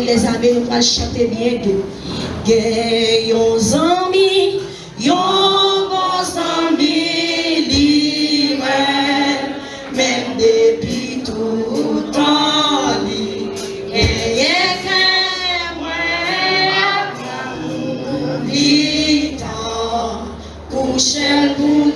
les amis, nous allons chanter bien doux. Yon zami, yon bon zami, li même depuis tout temps, li li temps, coucher pour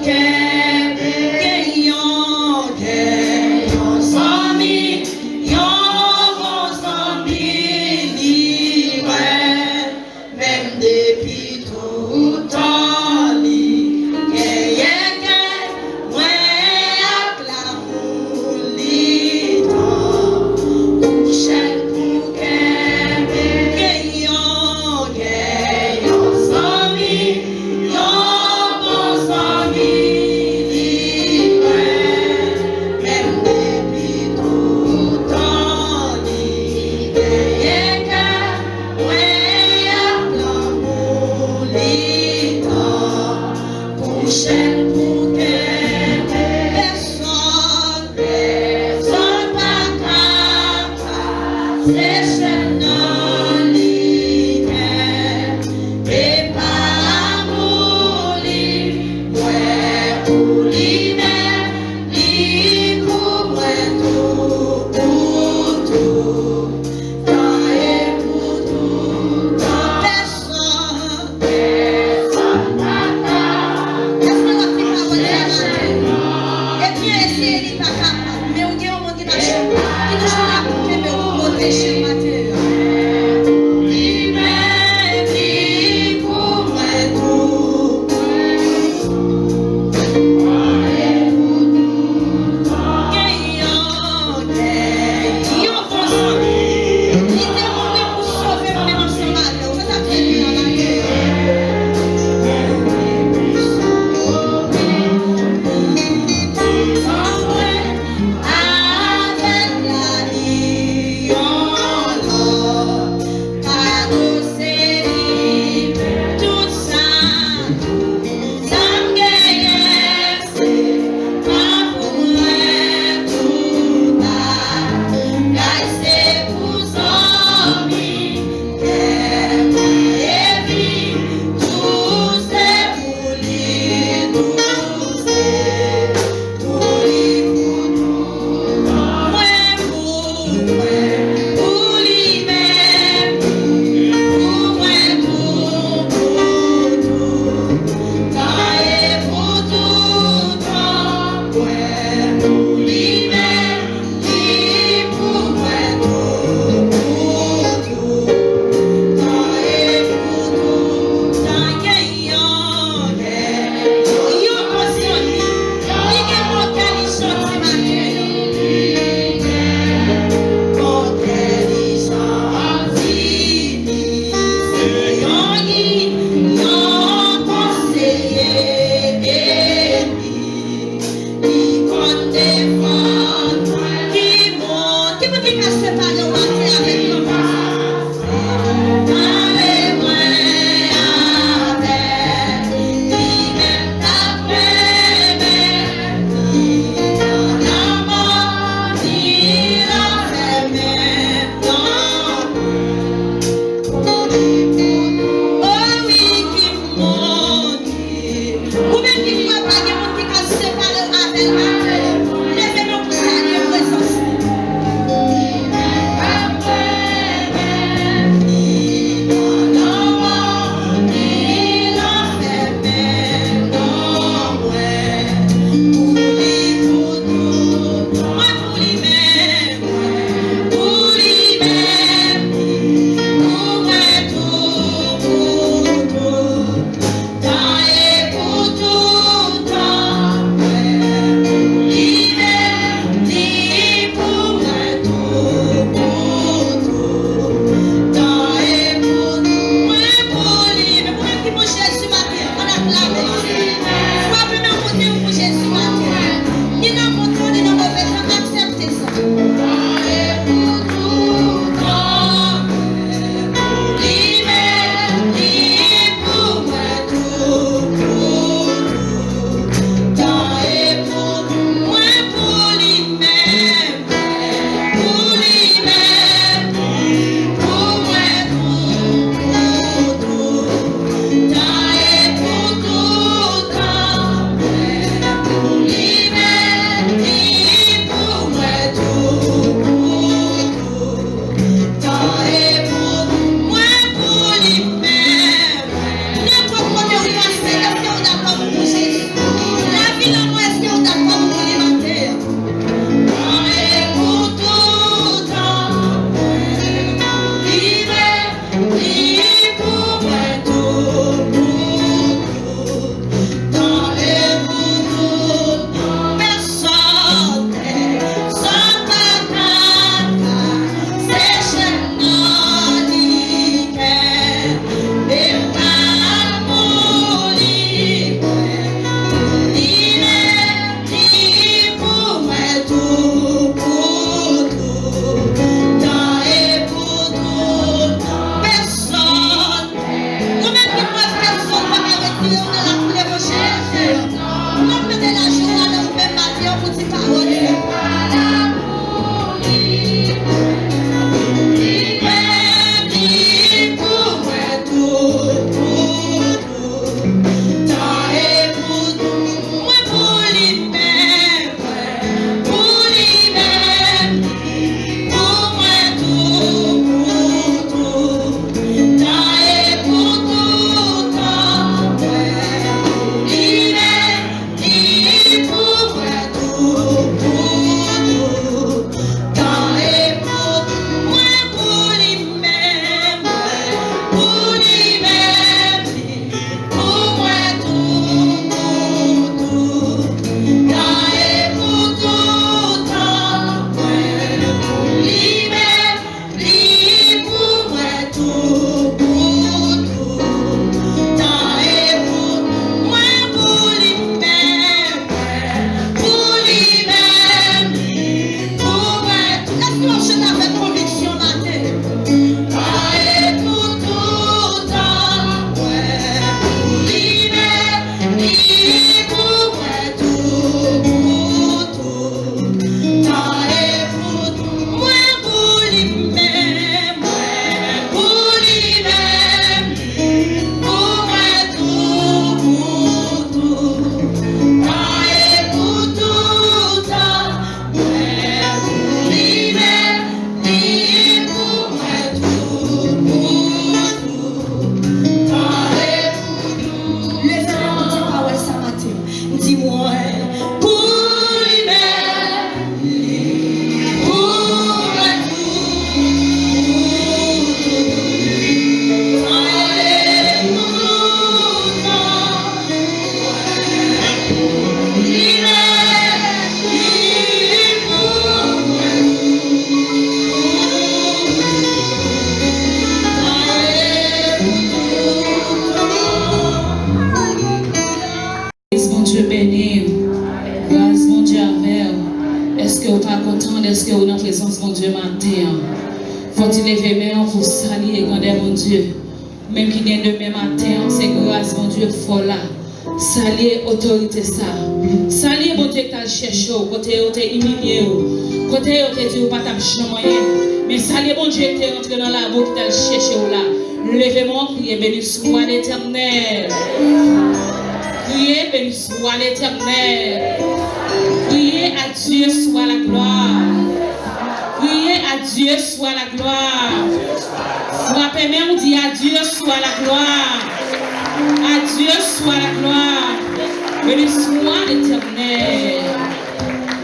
Dieu béni. Grâce, mon Dieu, avec. Est-ce que vous pas content? Est-ce que vous êtes en présence, mon Dieu, matin? Faut-il lever main pour saluer, grandeur, mon Dieu? Même qui vient demain matin, c'est grâce, mon Dieu, folle là. Saluer autorité ça. Saluer, mon Dieu, que tu as cherché, côté où tu es humilié, côté où tu es dit, pas ta moyen. Mais saluer, mon Dieu, que tu es entré dans la boue, que tu as cherché là. Levez-moi, criez, béni soit l'Éternel. Criez, béni soit l'Éternel. Criez à Dieu soit la gloire. Criez à Dieu soit la gloire. Frappez même, dit à Dieu soit la gloire. À Dieu soit la gloire. Béni soit l'Éternel.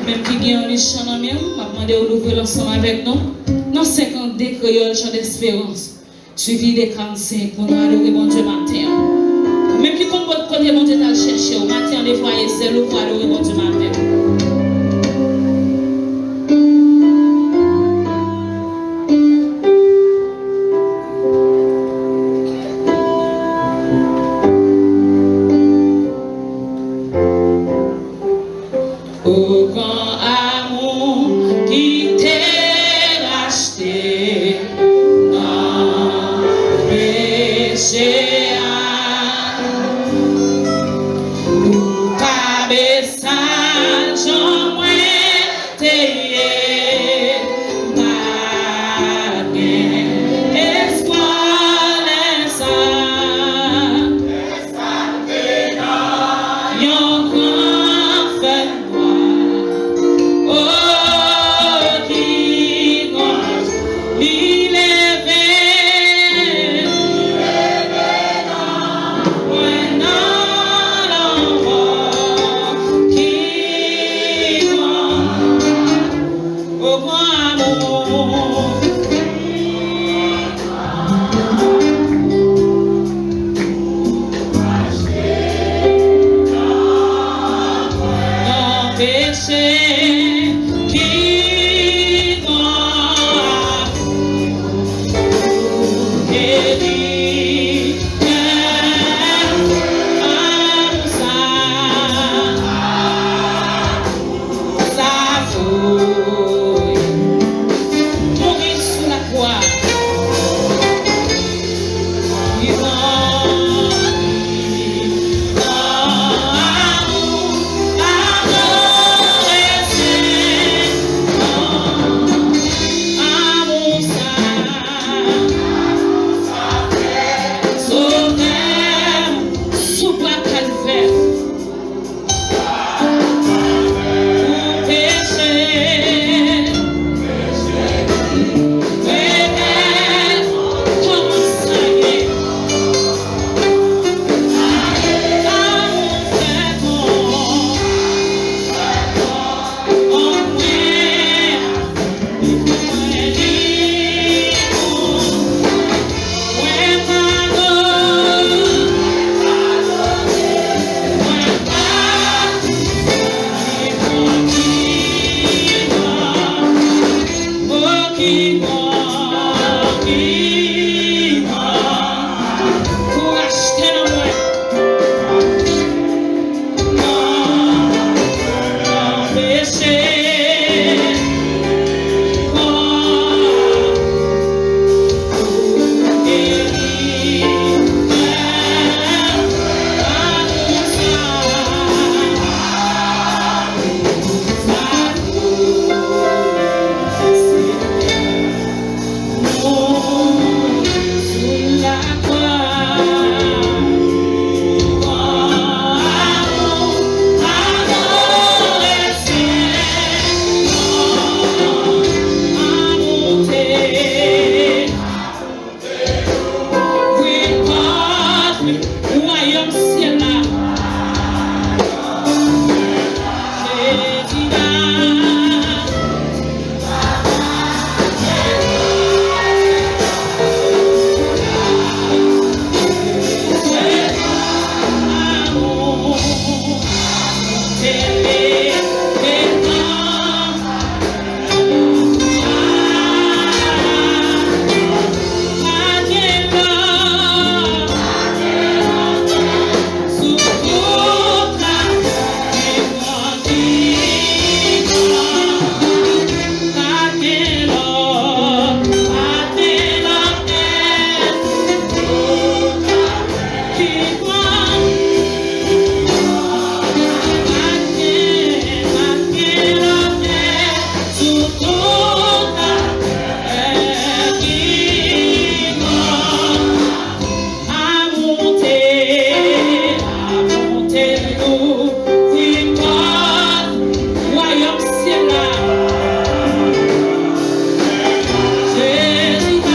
Même qui gagne un chant dans même, m'a demandé d'ouvrir l'ensemble avec nous. Dans 50 décréoles, chant d'espérance. Suivi des 45 pour nous adorer mon Dieu matin. Même qui compte votre côté, mon Dieu t'a cherché au matin, les foyers, c'est le pour adorer mon Dieu matin. Au grand amour qui t'est racheté, non péché. Adorez victoire, royaume c'est là. Jésus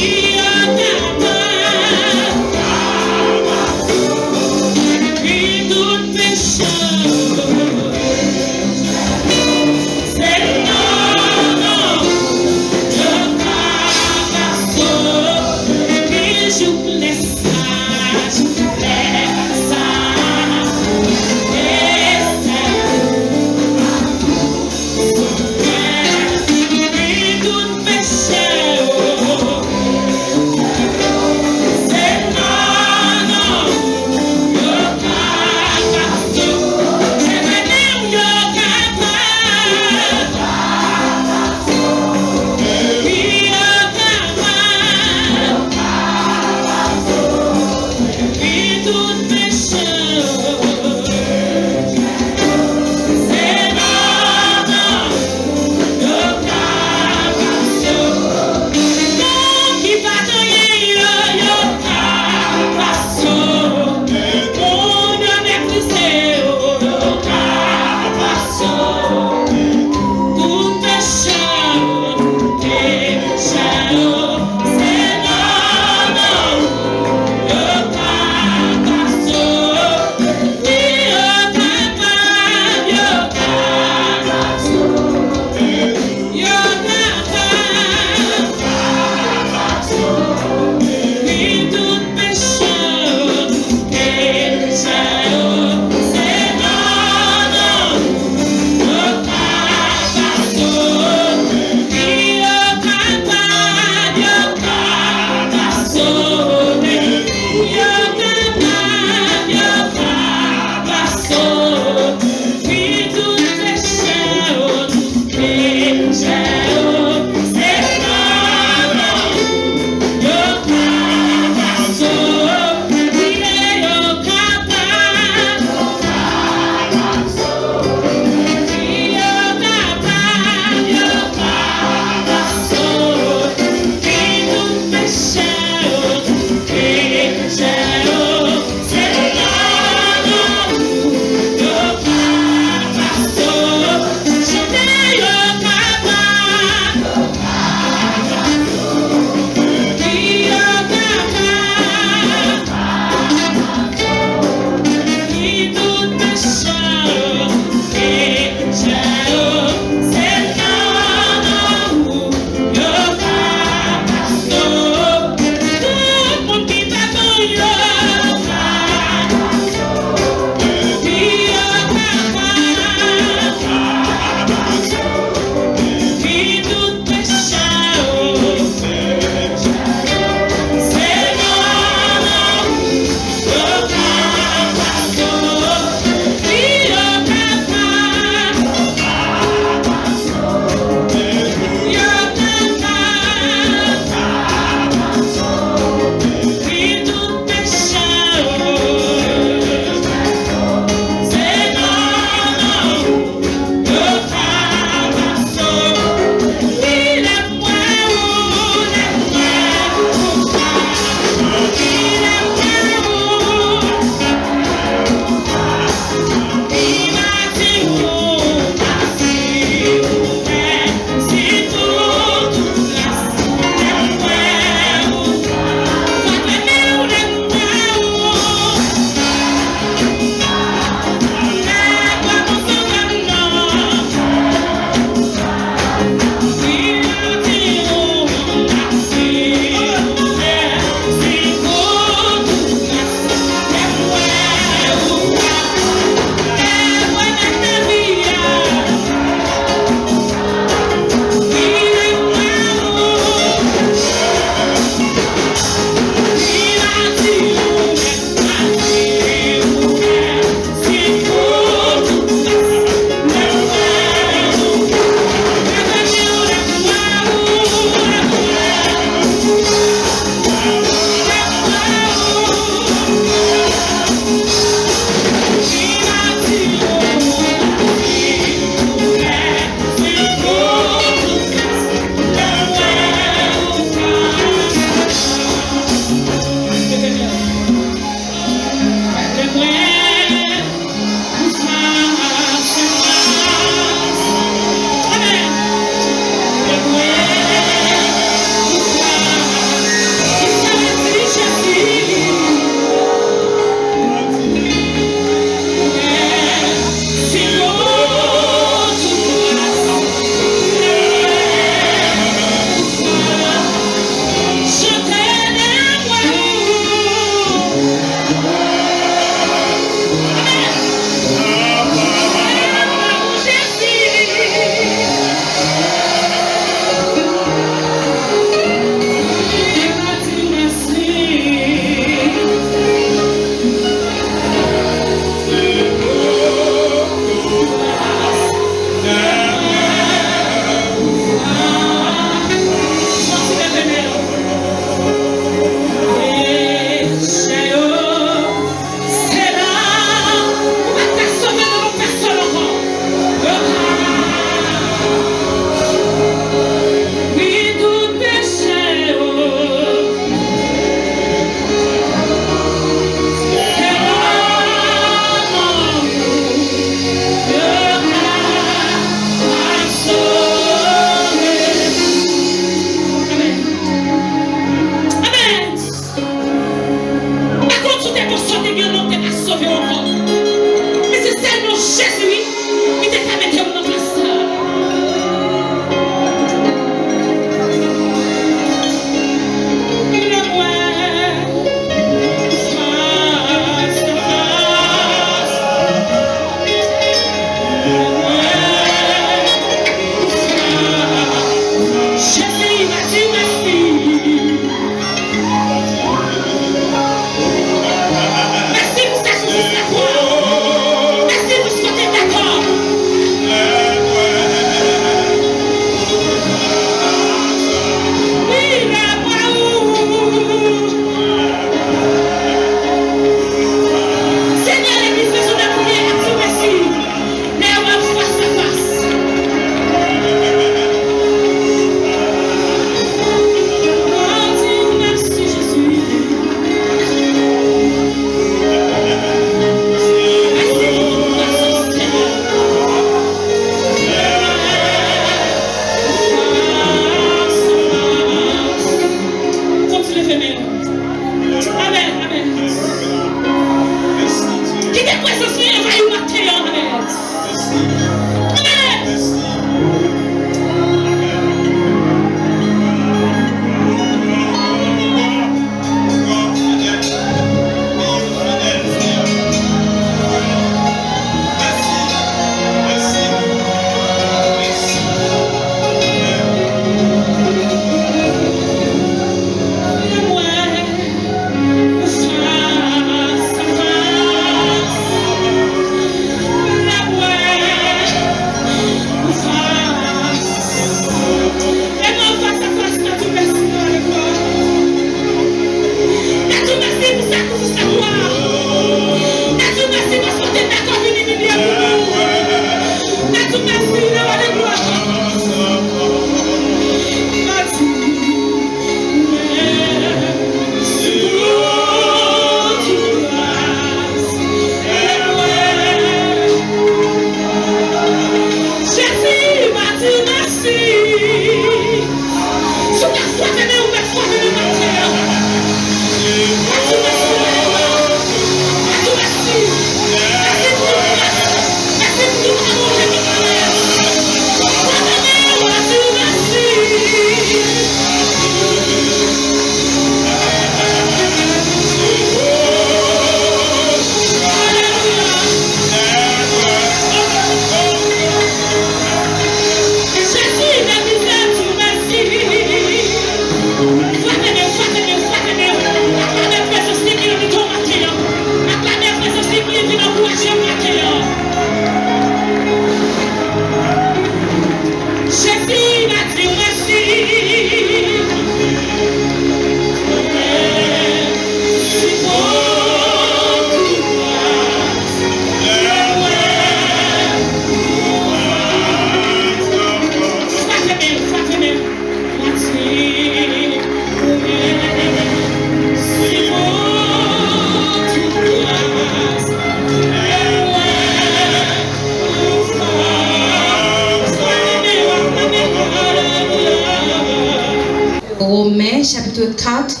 Romains, chapitre 4,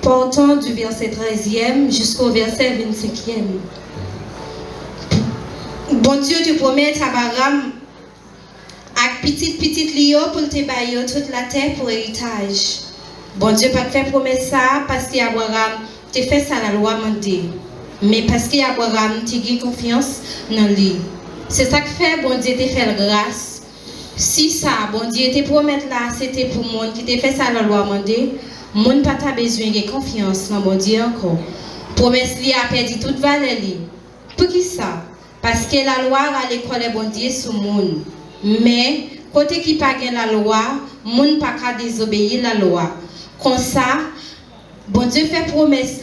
portant du verset 13e jusqu'au verset 25e. Bon Dieu te promet Abraham avec petite Lio pour te bailler toute la terre pour héritage. Bon Dieu pas fait promesse ça parce qu'Abraham te fait ça la loi mandé. Mais parce qu'Abraham te gagne confiance dans lui. C'est ça que fait bon Dieu te fait grâce. Si ça bon Dieu te promet là c'était pour monde qui te fait ça la loi mandé, monde pas ta besoin de confiance dans bon Dieu encore. Promesse lui a perdu toute valeur lui. Pour qui ça? Parce que la loi a l'école bon Dieu sur monde. Mais côté qui pas la loi, monde pas qu'à désobéir la loi. Comme ça, bon Dieu fait promesse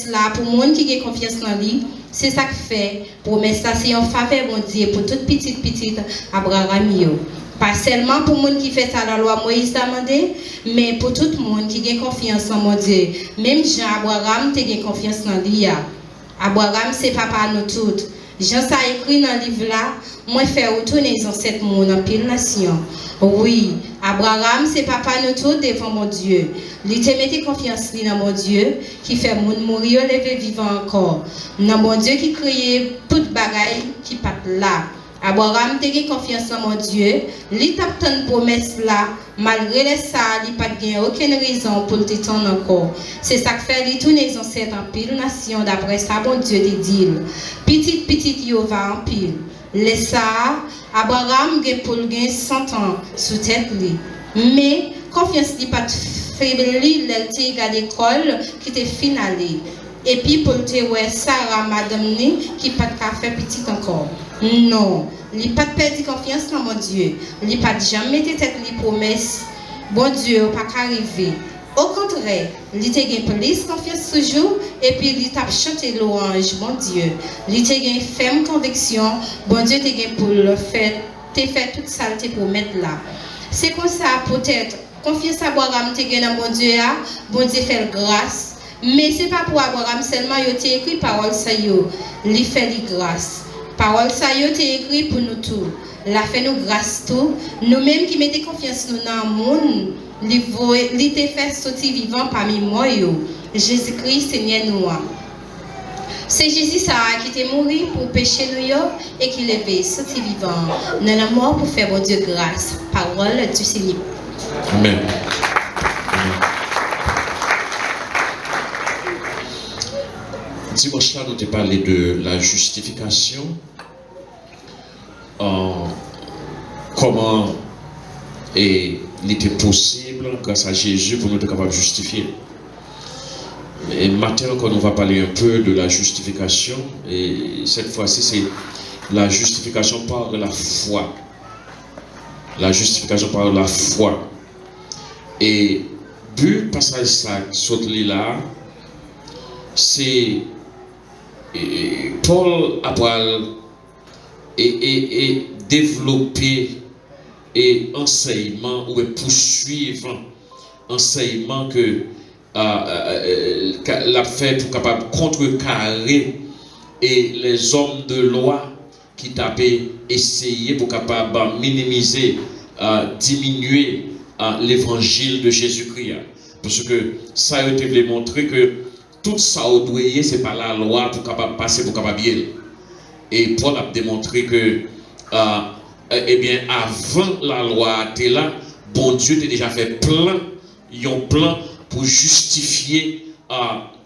là pour monde qui a confiance en lui. C'est ça que fait promesse là, c'est en faveur bon Dieu pour toute petite Abraham yo. Pas seulement pour monde qui fait ça la loi Moïse a demandé, mais pour tout le monde qui a confiance en mon Dieu. Même Jean Abraham a confiance en lui. Abraham c'est papa nous toutes. Jean ça écrit dans le livre là, moi faire retourner les ancêtres monde en pile nation. Oui, Abraham c'est papa nous tous devant mon Dieu. Il te mette confiance dans mon Dieu qui fait monde mourir lever vivant encore. Dans mon Dieu qui crée toute bagaille qui pat là. Abraham te confiance en mon Dieu, il t'a une promesse là, malgré ça, il n'a pas aucune raison pour te tendre encore. C'est ça que fait les tous les ancêtres en pile nation, d'après ça, bon Dieu te dit. Petite Yova en pile. Laisse ça, Abraham a pour 100 ans sous tête lui. Mais confiance n'est pas faible, il a à l'école qui était finale. Et puis pour te voir Sarah, madame qui n'a pas fait petit encore. Non, il n'a pas perdu confiance dans mon Dieu. Il n'a pas jamais été tête les promesses. Bon Dieu, pas qu'arriver. Au contraire, il a gagné plus confiance toujours et puis il a chanté louange, bon Dieu. Il a gagné ferme conviction, bon Dieu t'a gagné pour le faire, t'as fait toute ça, t'es pour mettre là. C'est comme ça peut-être, confiance à Abraham t'a gagné dans bon Dieu, bon Dieu fait grâce. Mais ce n'est pas pour Abraham seulement, il a écrit parole ça, il fait les grâces. Parole ça, il a écrit pour nous tous. La fait nous grâce tout. Nous-mêmes qui mettons confiance dans le monde, il t'a fait sortir vivant parmi moi. Jésus-Christ, Seigneur nous. C'est Jésus ça qui est mort pour pécher nous et qui l'a sorti vivant dans la mort pour faire bon Dieu grâce. Parole du Seigneur. Amen. Dimanche là, nous avons parlé de la justification. Comment il était possible, grâce à Jésus, pour nous être capables de justifier. Et maintenant, quand on va parler un peu de la justification, et cette fois-ci, c'est la justification par la foi. La justification par la foi. Et but passage ça saute là, c'est Paul a développé et enseignement ou poursuivre enseignement que l'a fait pour capable contrecarrer et les hommes de loi qui t'avaient essayé pour capable minimiser, diminuer l'évangile de Jésus-Christ. Parce que ça a été démontré que tout ça c'est par la loi pour capable passer pour capable bien. Et Paul a démontré que eh bien avant la loi était là, bon Dieu t'a déjà fait un plan pour justifier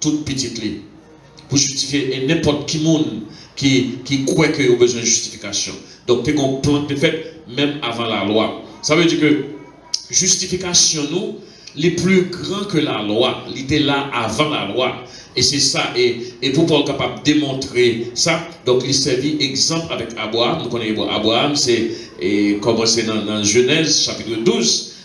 toute petite ligne. Pour justifier n'importe qui monde qui croit qu'il y a besoin de justification. Donc tu as un plan qui est fait même avant la loi. Ça veut dire que justification nous les plus grands que la loi, il était là avant la loi. Et c'est ça, et pour Paul capable de démontrer ça, donc il servit exemple avec Abraham. Nous connaissons Abraham, c'est commencé dans Genèse chapitre 12,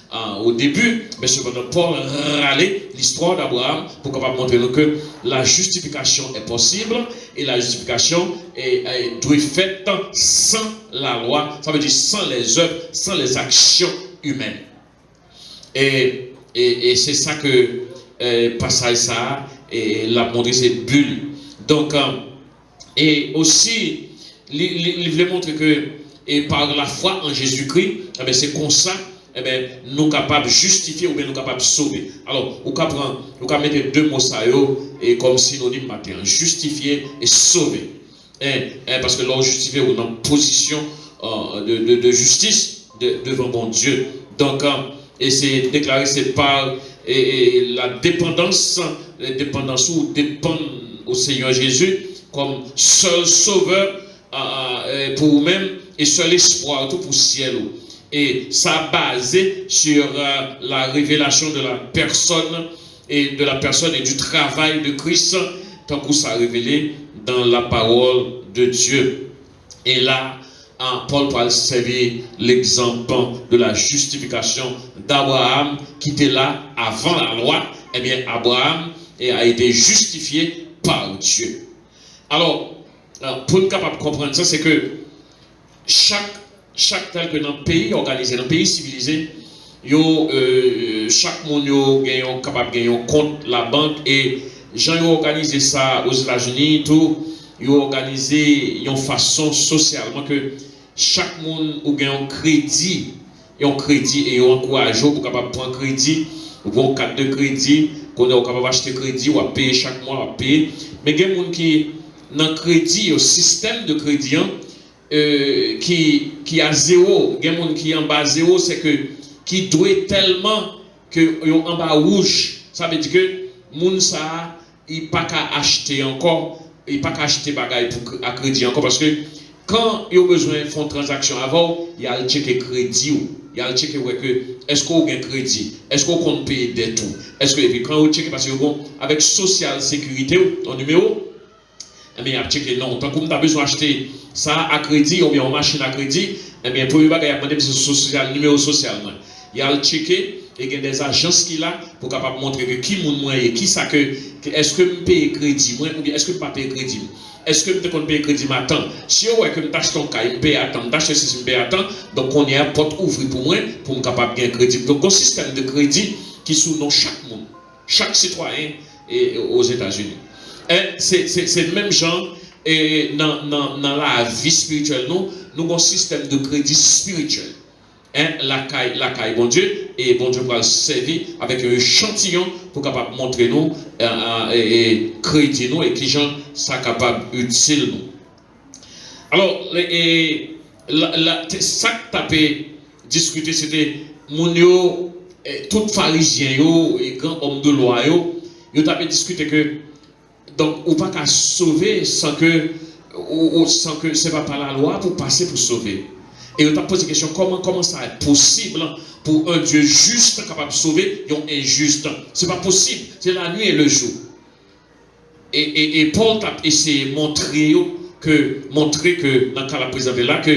au début, mais cependant Paul râlait l'histoire d'Abraham pour capable montrer que la justification est possible et la justification doit être faite sans la loi, ça veut dire sans les œuvres, sans les actions humaines. Et c'est ça que passage ça et l'a montré cette bulle. Donc et aussi il voulait montrer que et par la foi en Jésus-Christ, c'est comme ça eh bien, nous capables de justifier ou bien nous capables de sauver. Alors, vous pouvez mettre deux mots ça et comme synonyme matin, justifier et sauver. Parce que l'on justifie ou dans position de justice devant mon Dieu. Donc, et c'est déclaré, c'est par la dépendance ou dépendre au Seigneur Jésus comme seul sauveur pour vous-même et seul espoir tout pour le ciel. Et ça basé sur la révélation de la personne et du travail de Christ, tant que ça a révélé dans la parole de Dieu. Et là, Paul va servir l'exemple de la justification d'Abraham qui était là avant la loi. Eh bien, Abraham a été justifié par Dieu. Alors, pour être capable de comprendre ça, c'est que chaque tel que dans le pays organisé, dans le pays civilisé, chaque monde est capable de gagner un compte la banque et gens ont organisé ça aux États-Unis, tout, ils ont organisé une façon socialement que chaque monde a gagné un crédit et ils ont encouragé pour capable prendre crédit, ou une carte de crédit, qu'on est capable d'acheter crédit ou à payer chaque mois, à payer. Mais il y a des gens qui dans le crédit, au système de crédit, qui a zéro, il y a des gens qui en bas zéro, c'est que qui doit tellement que en bas rouge, ça veut dire que moun ça il pas qu'à acheter encore, il pas qu'à acheter bagaille à crédit encore parce que quand il a besoin de faire une transaction avant, il y a le checker crédit, il y a le checker que est-ce qu'on a un crédit, est-ce qu'on compte payer des tout, est-ce que et puis quand on checker parce que bon avec social sécurité en numéro, eh bien il a checké non, tant qu'on a besoin d'acheter ça à crédit ou bien en machine à crédit, eh bien pour le bagaille il a demandé social numéro social. Il y a le checker et il y a des agences qui là pour capable montrer que qui moun moi et qui ça que est-ce que me paye crédit moi ou bien est-ce que pas payer crédit est-ce que me compte payer crédit maintenant si ouais que me tâche ton cas me paye attends tâche si me paye attends donc on est à porte ouvrir pour moi pour me capable gagner crédit donc un système de crédit qui sous dans chaque monde chaque citoyen et aux États-Unis c'est même genre et dans la vie spirituelle nous avons un système de crédit spirituel. La caille, bon Dieu, et bon Dieu va le servir avec un échantillon pour capable montrer nous et crédit nous et qui gens sont capables utile nous. Alors, ça que tu as discuté, c'était mon tout pharisien et grand homme de loi, ils ont discuté que donc on pas qu'à sauver sans que c'est pas par la loi pour passer pour sauver. Et on t'a posé la question, comment ça est possible pour un Dieu juste capable de sauver un injuste? C'est pas possible, c'est la nuit et le jour. Et Paul t'a essayé de montrer que dans le cas de la présenté là, que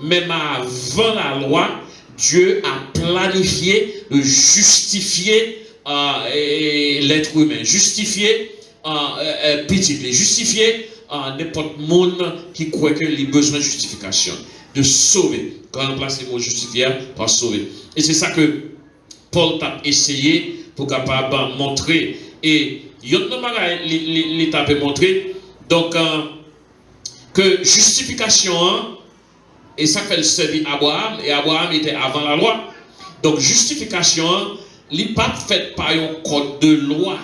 même avant la loi, Dieu a planifié de justifier l'être humain, justifier petit, justifier n'importe monde qui croit qu'il a besoin de justification. De sauver, quand on remplace le mot justifier par sauver. Et c'est ça que Paul a essayé pour capable montrer. Et l'État peut montrer donc que justification, et ça fait le service Abraham, et Abraham était avant la loi. Donc justification, n'est pas faite par un code de loi.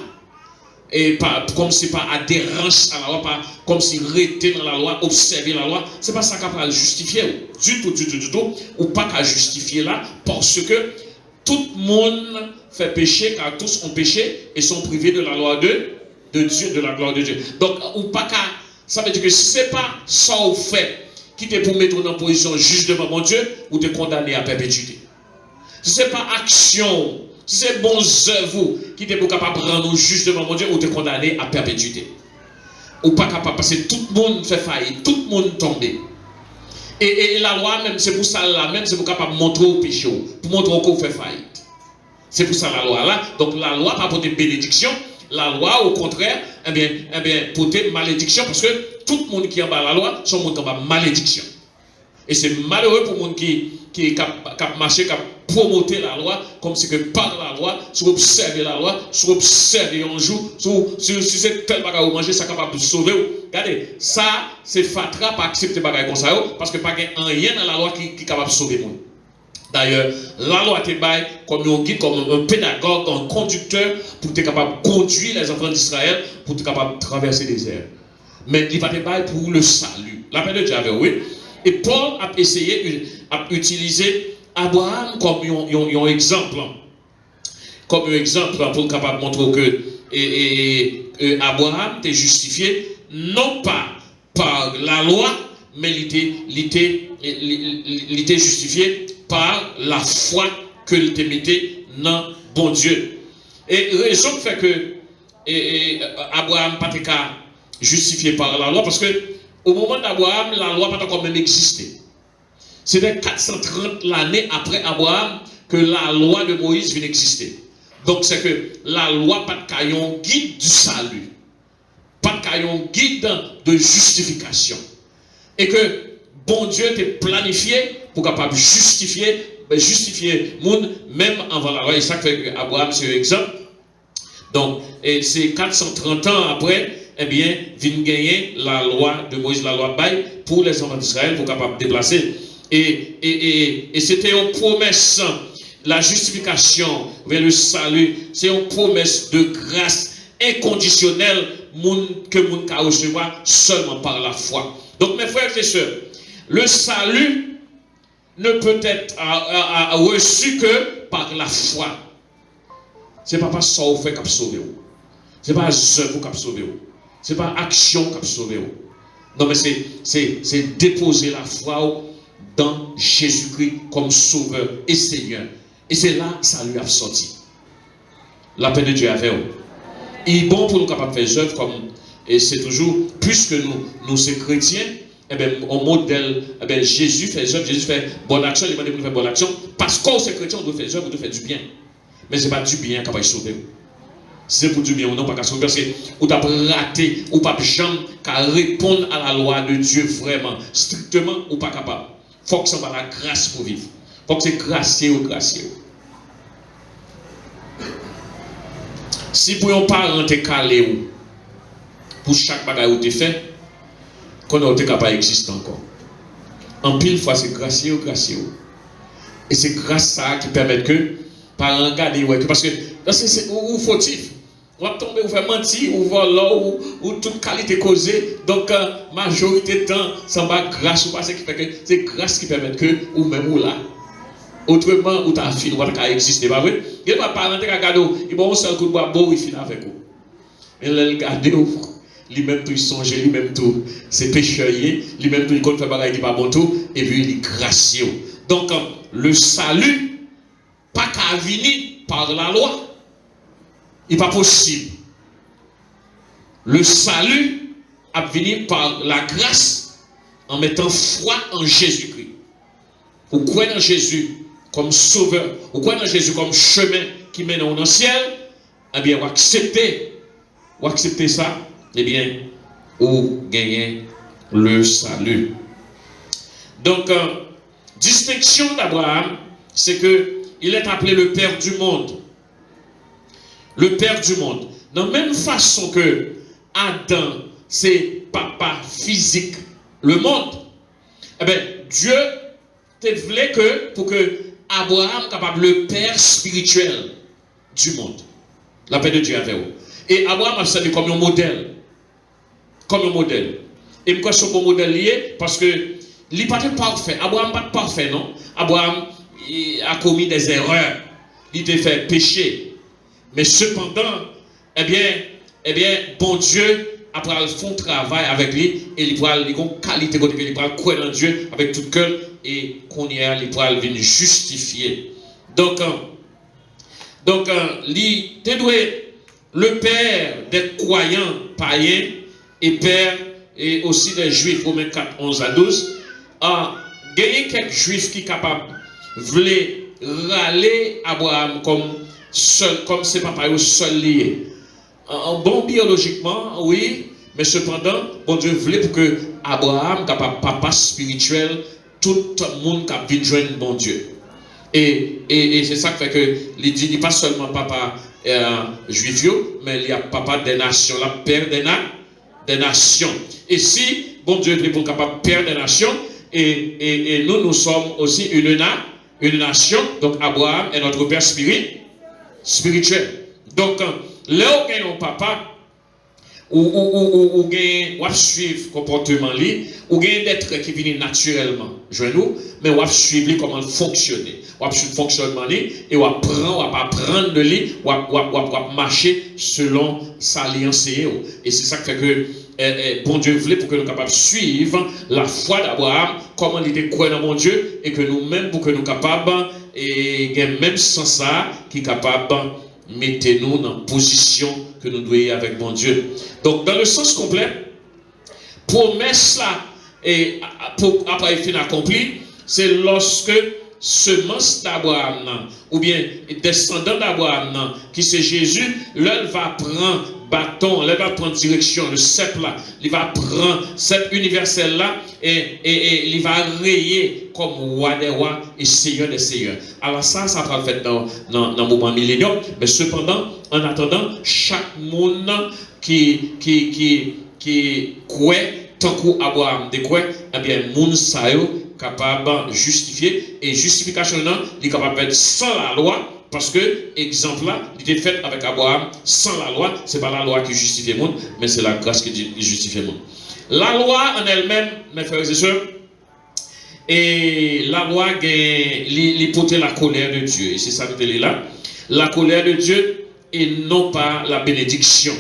Et pas, comme si pas adhérence à la loi, pas comme si rester dans la loi, observer la loi, c'est pas ça qu'on peut justifier du tout, ou pas qu'à justifier là, parce que tout le monde fait péché, car tous ont péché et sont privés de la loi de Dieu, de la gloire de Dieu. Donc, ou pas qu'à, ça veut dire que si c'est pas ça au fait qui t'est pour mettre en position juge devant mon Dieu, ou t'es condamné à perpétuité. Si c'est pas action, si c'est bons œuvres qui t'es pour capable de rendre juge devant mon Dieu, ou t'es condamné à perpétuité. Ou pas capable, parce que tout le monde fait faillite, tout le monde tombe. Et la loi même, c'est pour ça là même, c'est pour capable montrer au péché, pour montrer qu'on fait faillite. C'est pour ça la loi là. Donc la loi pas porter bénédiction, la loi au contraire, eh bien porter malédiction, parce que tout le monde qui est en bas de la loi, sont en bas de malédiction. Et c'est malheureux pour le monde qui a marché, qui a promoté la loi, comme si que par la loi, si vous observez la loi, si vous observez un jour, si c'est tel bagage vous mangez, ça capable de sauver. Regardez, ça, c'est fatra pas accepter bagage comme ça, parce que pas rien dans la loi qui est capable de sauver le monde. D'ailleurs, la loi te baille comme un guide, comme un pédagogue, un conducteur pour être capable de conduire les enfants d'Israël, pour être capable de traverser les airs. Mais il va te baille pour le salut. La paix de Dieu avait, oui. Et Paul a essayé d'utiliser Abraham comme un exemple. Comme un exemple pour capable de montrer que Abraham était justifié non pas par la loi, mais il était justifié par la foi que il te mettait dans bon Dieu. Et raison fait que Abraham n'a pas été justifié par la loi, parce que au moment d'Abraham, la loi n'a pas quand même existé. C'était 430 l'année après Abraham que la loi de Moïse vient exister. Donc c'est que la loi pas de caillon guide du salut, pas de caillon guide de justification. Et que bon Dieu t'a planifié pour capable justifier monde même avant la loi. Et ça fait que Abraham c'est un exemple. Donc c'est 430 ans après, eh bien, vient gagner la loi de Moïse, la loi Baï pour les enfants d'Israël pour capable déplacer. Et c'était une promesse. La justification vers le salut, c'est une promesse de grâce inconditionnelle que nous pouvons recevoir seulement par la foi. Donc mes frères et sœurs, le salut ne peut être reçu que par la foi. Ce n'est pas ça qu'on fait qui sauver. Ce n'est pas œuvre qui sauver. Ce n'est pas action qui sauver. Non mais c'est déposer la foi dans Jésus-Christ comme sauveur et Seigneur. Et c'est là que ça lui a sorti. La paix de Dieu avec vous. Il est bon pour nous capables de faire œuvre comme, et c'est toujours, puisque nous sommes chrétiens, eh bien, on modèle, eh bien, Jésus fait œuvre, Jésus fait bonne action, il m'a dit de faire bonne action, parce qu'on est chrétien, on doit faire œuvre, on doit faire du bien. Mais ce n'est pas du bien qui va sauver. C'est pour du bien ou non, pas qu'à sauver, parce que vous avez raté, ou pas jamais qu'à répondre à la loi de Dieu vraiment, strictement, ou pas capable. Il faut que ça va la grâce pour vivre. Il faut que c'est gracieux ou gracieux. Si pour un parent te calé pour chaque bagage où tu fais, qu'on est capable d'exister encore. En pile fois, c'est gracieux ou gracieux. Et c'est grâce à ça qui permet que parents regardent, parce que c'est ou fautif. On va tomber, ou faire mentir, ou voler, ou toute qualité causée. Donc, majorité de temps, ça va grâce ou pas, c'est grâce qui permet que, ou même ou là. Autrement, ou ta fille, ou pas exister, pas vrai? Il y a des parents qui regardent, ils vont un seul coup de bois, ils finissent avec vous. Mais là, ils regardent, lui-même tout, il songe, lui-même tout, c'est pécheur, lui-même tout, il compte faire bagaille qui pas bon tout, et puis il est gracieux. Donc, le salut, pas qu'à venir par la loi, il n'est pas possible. Le salut a venu par la grâce en mettant foi en Jésus-Christ. Vous croyez dans Jésus comme sauveur, vous croyez dans Jésus comme chemin qui mène au ciel, eh bien, vous acceptez ça, eh bien, vous gagnez le salut. Donc, distinction d'Abraham, c'est que il est appelé le Père du monde. Le Père du monde. De la même façon que Adam, c'est papa physique, le monde, eh bien, Dieu te voulait que, pour que Abraham capable le père spirituel du monde. La paix de Dieu avec vous. Et Abraham a servi comme un modèle. Comme un modèle. Et pourquoi ce bon modèle lié? Parce que il n'est pas parfait. Abraham n'est pas parfait, non? Abraham a commis des erreurs. Il a fait pécher. Mais cependant, eh bien, bon Dieu, après il fait un travail avec lui, et il va une qualité, il va croire en Dieu avec tout cœur, et qu'on y a, il va venir justifier. Donc, le père des croyants païens et père et aussi des juifs, Romains 4, 11 à 12, a gagné quelques juifs qui sont capables de râler Abraham comme c'est papa ou seul lié. Bon, biologiquement, oui, mais cependant, bon Dieu voulait pour que Abraham, capable papa spirituel, tout le monde qui vient joindre bon Dieu. Et c'est ça qui fait que il dit pas seulement papa juif, mais il y a papa des nations, la père des nations. Et si bon Dieu voulait pour capable père des nations, et nous sommes aussi une nation. Donc Abraham est notre père spirituel. Donc, là où il y a un papa, ou suivre le comportement, ou des êtres qui viennent naturellement, nous, mais on va suivre comment fonctionner. On va suivre le fonctionnement, et on va apprendre de lui, on va marcher selon sa alliance. Et c'est ça qui fait que bon Dieu voulait pour que nous soyons capables de suivre la foi d'Abraham, comment il était croyant dans mon Dieu, et que nous-mêmes, pour que nous soyons capables, et même sans ça, qui est capable mettez-nous dans la position que nous devons avec mon Dieu. Donc, dans le sens complet, promesse là, et après fin accompli, c'est lorsque semence d'Abraham, ou bien descendant d'Abraham, qui c'est Jésus, là, il va prendre bâton, là, il va prendre direction, le cep là, il va prendre cep universel là, et il va rayer comme roi des rois et seigneur des seigneurs. Alors ça va le faire dans le moment millénium, mais cependant, en attendant, chaque monde qui croit, tant qu'Abraham de croit, eh bien, monde ça capable de justifier, et justification non, il est capable de faire sans la loi. Parce que, exemple là, il était fait avec Abraham sans la loi. Ce n'est pas la loi qui justifie le monde, mais c'est la grâce qui justifie le monde. La loi en elle-même, mes frères et sœurs, et la loi, il porte la colère de Dieu. Et c'est ça que tu es là. La colère de Dieu et non pas la bénédiction.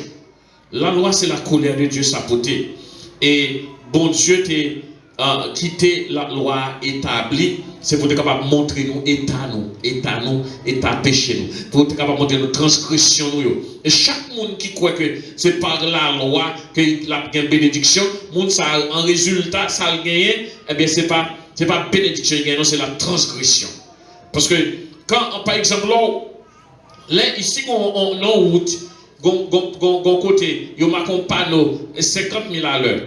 La loi, c'est la colère de Dieu, sa portée. Et bon Dieu t'a quitté la loi établie. C'est pour être capable de montrer nous, état péché nous. Pour être capable de montrer nos transgressions nous. Et chaque monde qui croit que c'est par la loi qu'il a une bénédiction, monde ça en résultat, ça a gagné, eh bien c'est pas bénédiction qui gagne, c'est la transgression. Parce que quand, par exemple, là, ici, on a en route, on côté, il y a un panneau 50 000 à l'heure.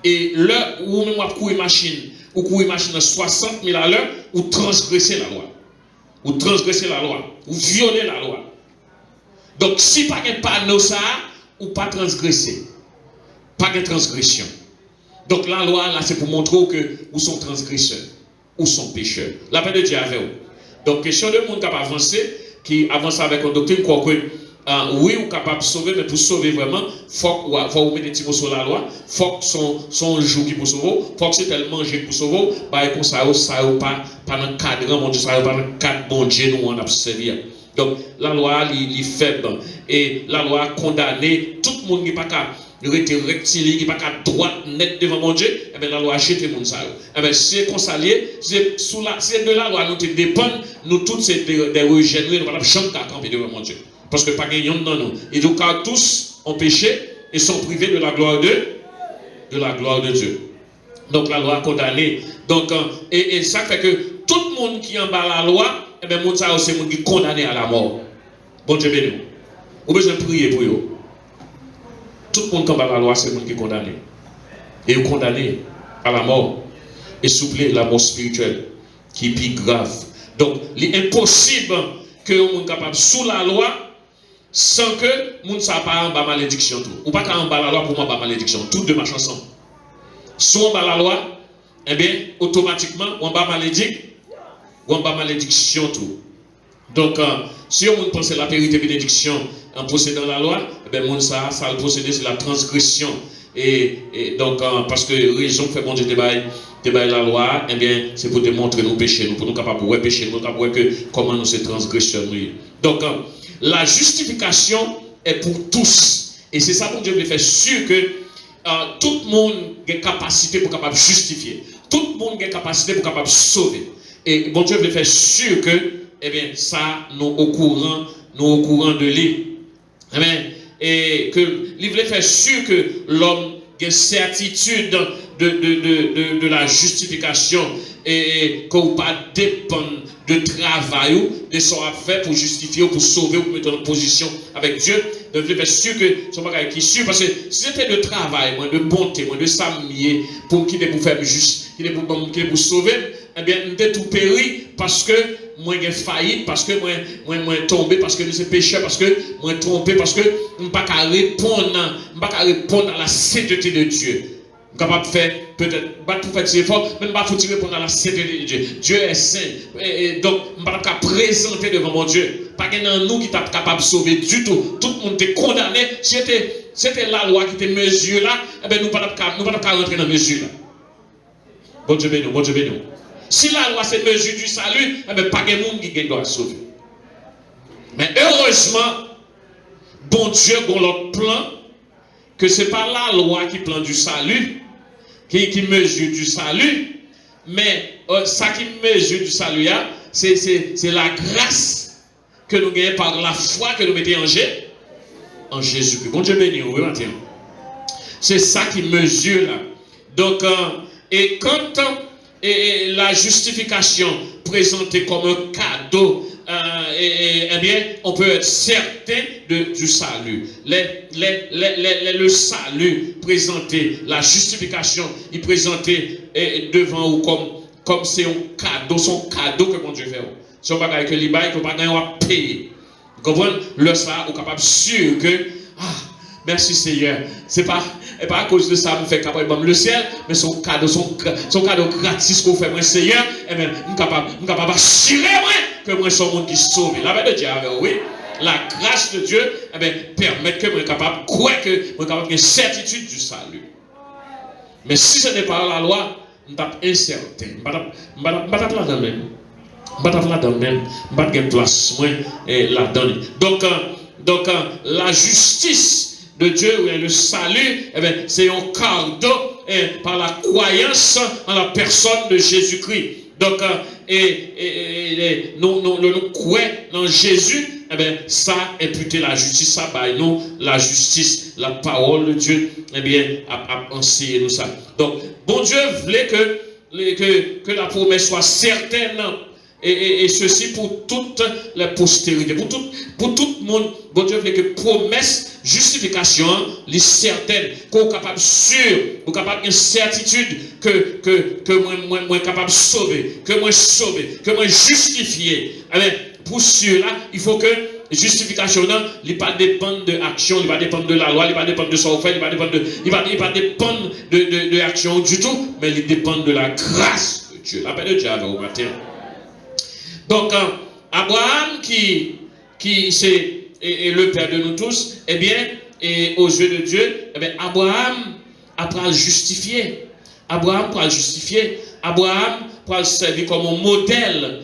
Et là, où même on courir machine, ou courir machine à 60 000 à l'heure, ou transgresser la loi. Ou transgresser la loi. Ou violer la loi. Donc, si pas un panneau ça, ou pas transgresser. Pas de transgression. Donc, la loi, là, c'est pour montrer que vous sont transgresseurs, ou sont pécheurs. La paix de Dieu avec vous. Donc, question de monde qui a avancé, qui avance avec une doctrine, quoi que, oui, ou capable de sauver, mais pour sauver vraiment, il faut vous mettre des petits mots sur la loi, il faut que son jour qui pour sauver, il faut que c'est tellement manger pour sauver, bah, comme ça, pas dans le cadre, mon Dieu, ça pas dans le cadre, bon Dieu, nous, on a servir. Donc, la loi, il est faible, et la loi condamné, tout le monde qui n'est pas capable de rectilier, qui n'est pas capable de droite, net devant mon Dieu, et bien la loi a jeté mon ça. Et bien, c'est consalié, c'est de la loi, nous dépendons, nous tous, c'est des rejets, nous ne pouvons pas jamais camper devant mon Dieu. Parce que pas gagnant dans nous. Et donc, tous ont péché et sont privés de la gloire de Dieu. Donc, la loi condamnée. Donc, et ça fait que tout le monde qui en bas la loi, eh bien, c'est le monde qui est condamné à la mort. Bon Dieu béni. Vous besoin de prier pour eux. Tout le monde qui en bas la loi, c'est le monde qui est condamné. Et condamné à la mort. Et souffler la mort spirituelle, qui est plus grave. Donc, il est impossible que on soit capable sous la loi sans que moun sa pas en bas malédiction tout. Ou pas qu'en bas la loi pour moi pas malédiction. Toutes deux marchent ensemble. Soit en bas la loi, eh bien automatiquement on bas malédiction tout. Donc si on pense la vérité bénédiction en possédant la loi, eh bien moun ça le posséder c'est la transgression. Et donc parce que raison fait bon Dieu débaille la loi, eh bien c'est pour démontrer nos péchés, pour nous capables de pécher, nous capables que comment nous sommes transgresseurs. Donc la justification est pour tous. Et c'est ça que Dieu veut faire sûr que tout le monde a capacité pour capable justifier. Tout le monde a capacité pour capable sauver. Et bon Dieu veut faire sûr que, eh bien, ça, nous au courant de lui. Amen. Et que il veut faire sûr que l'homme a une certitude de la justification et qu'on ne pas dépendre de travail de son affaire pour justifier, pour sauver, pour mettre en position avec Dieu. Donc, je suis sûr que ce bagage qui est sûr, parce que si c'était de travail, de bonté, de s'amener, pour qui est pour faire juste, qui est pour sauver, eh bien, nous sommes tout péri parce que moi j'ai failli, parce que moi tombé, parce que nous sommes pécheurs, parce que moi trompé, parce que je ne peux pas répondre à la sainteté de Dieu. capable de faire peut-être pas pour faire des efforts, mais pas pour tirer pour la sainteté de Dieu. Dieu est saint. Et donc, je ne peux pas présenter devant mon Dieu. Pas qu'il y en a nous qui sont capables de sauver du tout. Tout le monde est condamné. Si c'était la loi qui était mesure là, eh bien, nous ne pouvons pas rentrer dans la mesure là. Bon Dieu béni, bon Dieu béni. Si la loi c'est mesure du salut, eh bien, pas de monde qui doit sauver. Mais heureusement, bon Dieu a l'autre plan, que ce n'est pas la loi qui plan du salut, qui mesure du salut, mais ça qui mesure du salut, c'est la grâce que nous gagnons par la foi que nous mettons en Jésus-Christ. Bon Dieu béni, oui, maintenant. C'est ça qui mesure là. Donc, et quand la justification présentée comme un cadeau, eh bien, on peut être certain du salut. Le salut présenté, la justification, il présenté devant vous comme c'est un cadeau, son cadeau que mon Dieu fait. C'est un bagage que l'Ibaï, que pas gagner à payer. Vous comprenez? Le ça, vous capable sûr que, merci Seigneur, c'est pas à cause de ça, vous fait capable de le ciel, mais son cadeau gratis qu'on fait, moi Seigneur, et bien, nous capable d'assurer moi que moi suis un monde qui sauve. La paix de Dieu, oui. La grâce de Dieu, eh bien, permet que moi capable de croire que moi capable de certitude du salut. Mais si ce n'est pas la loi, nous sommes incertains. Nous Donc, la justice de Dieu, le salut, eh bien, c'est un cadeau par la croyance en la personne de Jésus-Christ. Donc, nous croyons dans Jésus, eh bien, ça imputer la justice, ça baille nous la justice, la parole de Dieu, eh bien, a enseigné nous ça. Donc, bon Dieu voulait que la promesse soit certaine. Et ceci pour toute la postérité, pour tout le monde. Bon Dieu voulait que promesse, justification, les certaines, qu'on est capable sûr, qu'on est capable une certitude que moi capable de sauver, que moi sauver, que moi justifier. Alors, pour cela, il faut que justification, il ne va pas dépendre de l'action, il ne va pas dépendre de la loi, il ne va pas dépendre de son fait, il ne va pas dépendre de l'action du tout, mais il dépend de la grâce de Dieu. La paix de Dieu au matin. Donc, Abraham, qui c'est le père de nous tous, eh bien, et aux yeux de Dieu, eh bien, Abraham après justifier. Abraham pour justifier. Abraham pour servir comme un modèle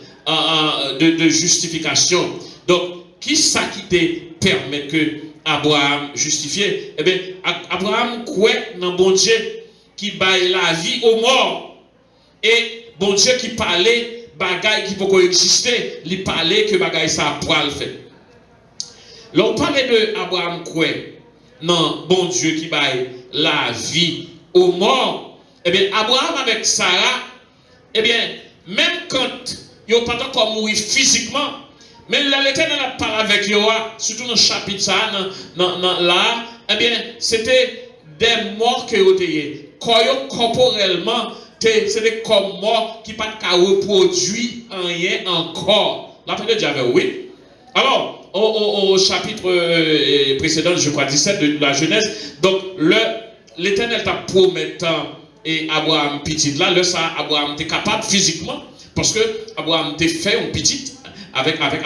de justification. Donc, qui ça qui te permet que Abraham justifie? Eh bien, Abraham croit dans bon Dieu qui baille la vie aux morts. Et bon Dieu qui parlait bagaille qui peut exister, il parlait que bagaille ça pourra le faire. L'on parlait de Abraham quoi? Non, bon Dieu qui baille la vie aux morts. Eh bien, Abraham avec Sarah, eh bien, même quand il n'a pas encore mouru physiquement, mais l'Éternel a parlé avec eux, surtout dans le chapitre ça, là, eh bien, c'était des morts qui ont été corporellement. C'est comme mort qui n'a pas reproduit rien encore. La paix de Dieu, oui. Alors, au chapitre précédent, je crois 17 de la Genèse, donc l'Éternel t'a promettant et Abraham petit là, Abraham était capable physiquement, parce que Abraham t'a fait un petit avec Agar,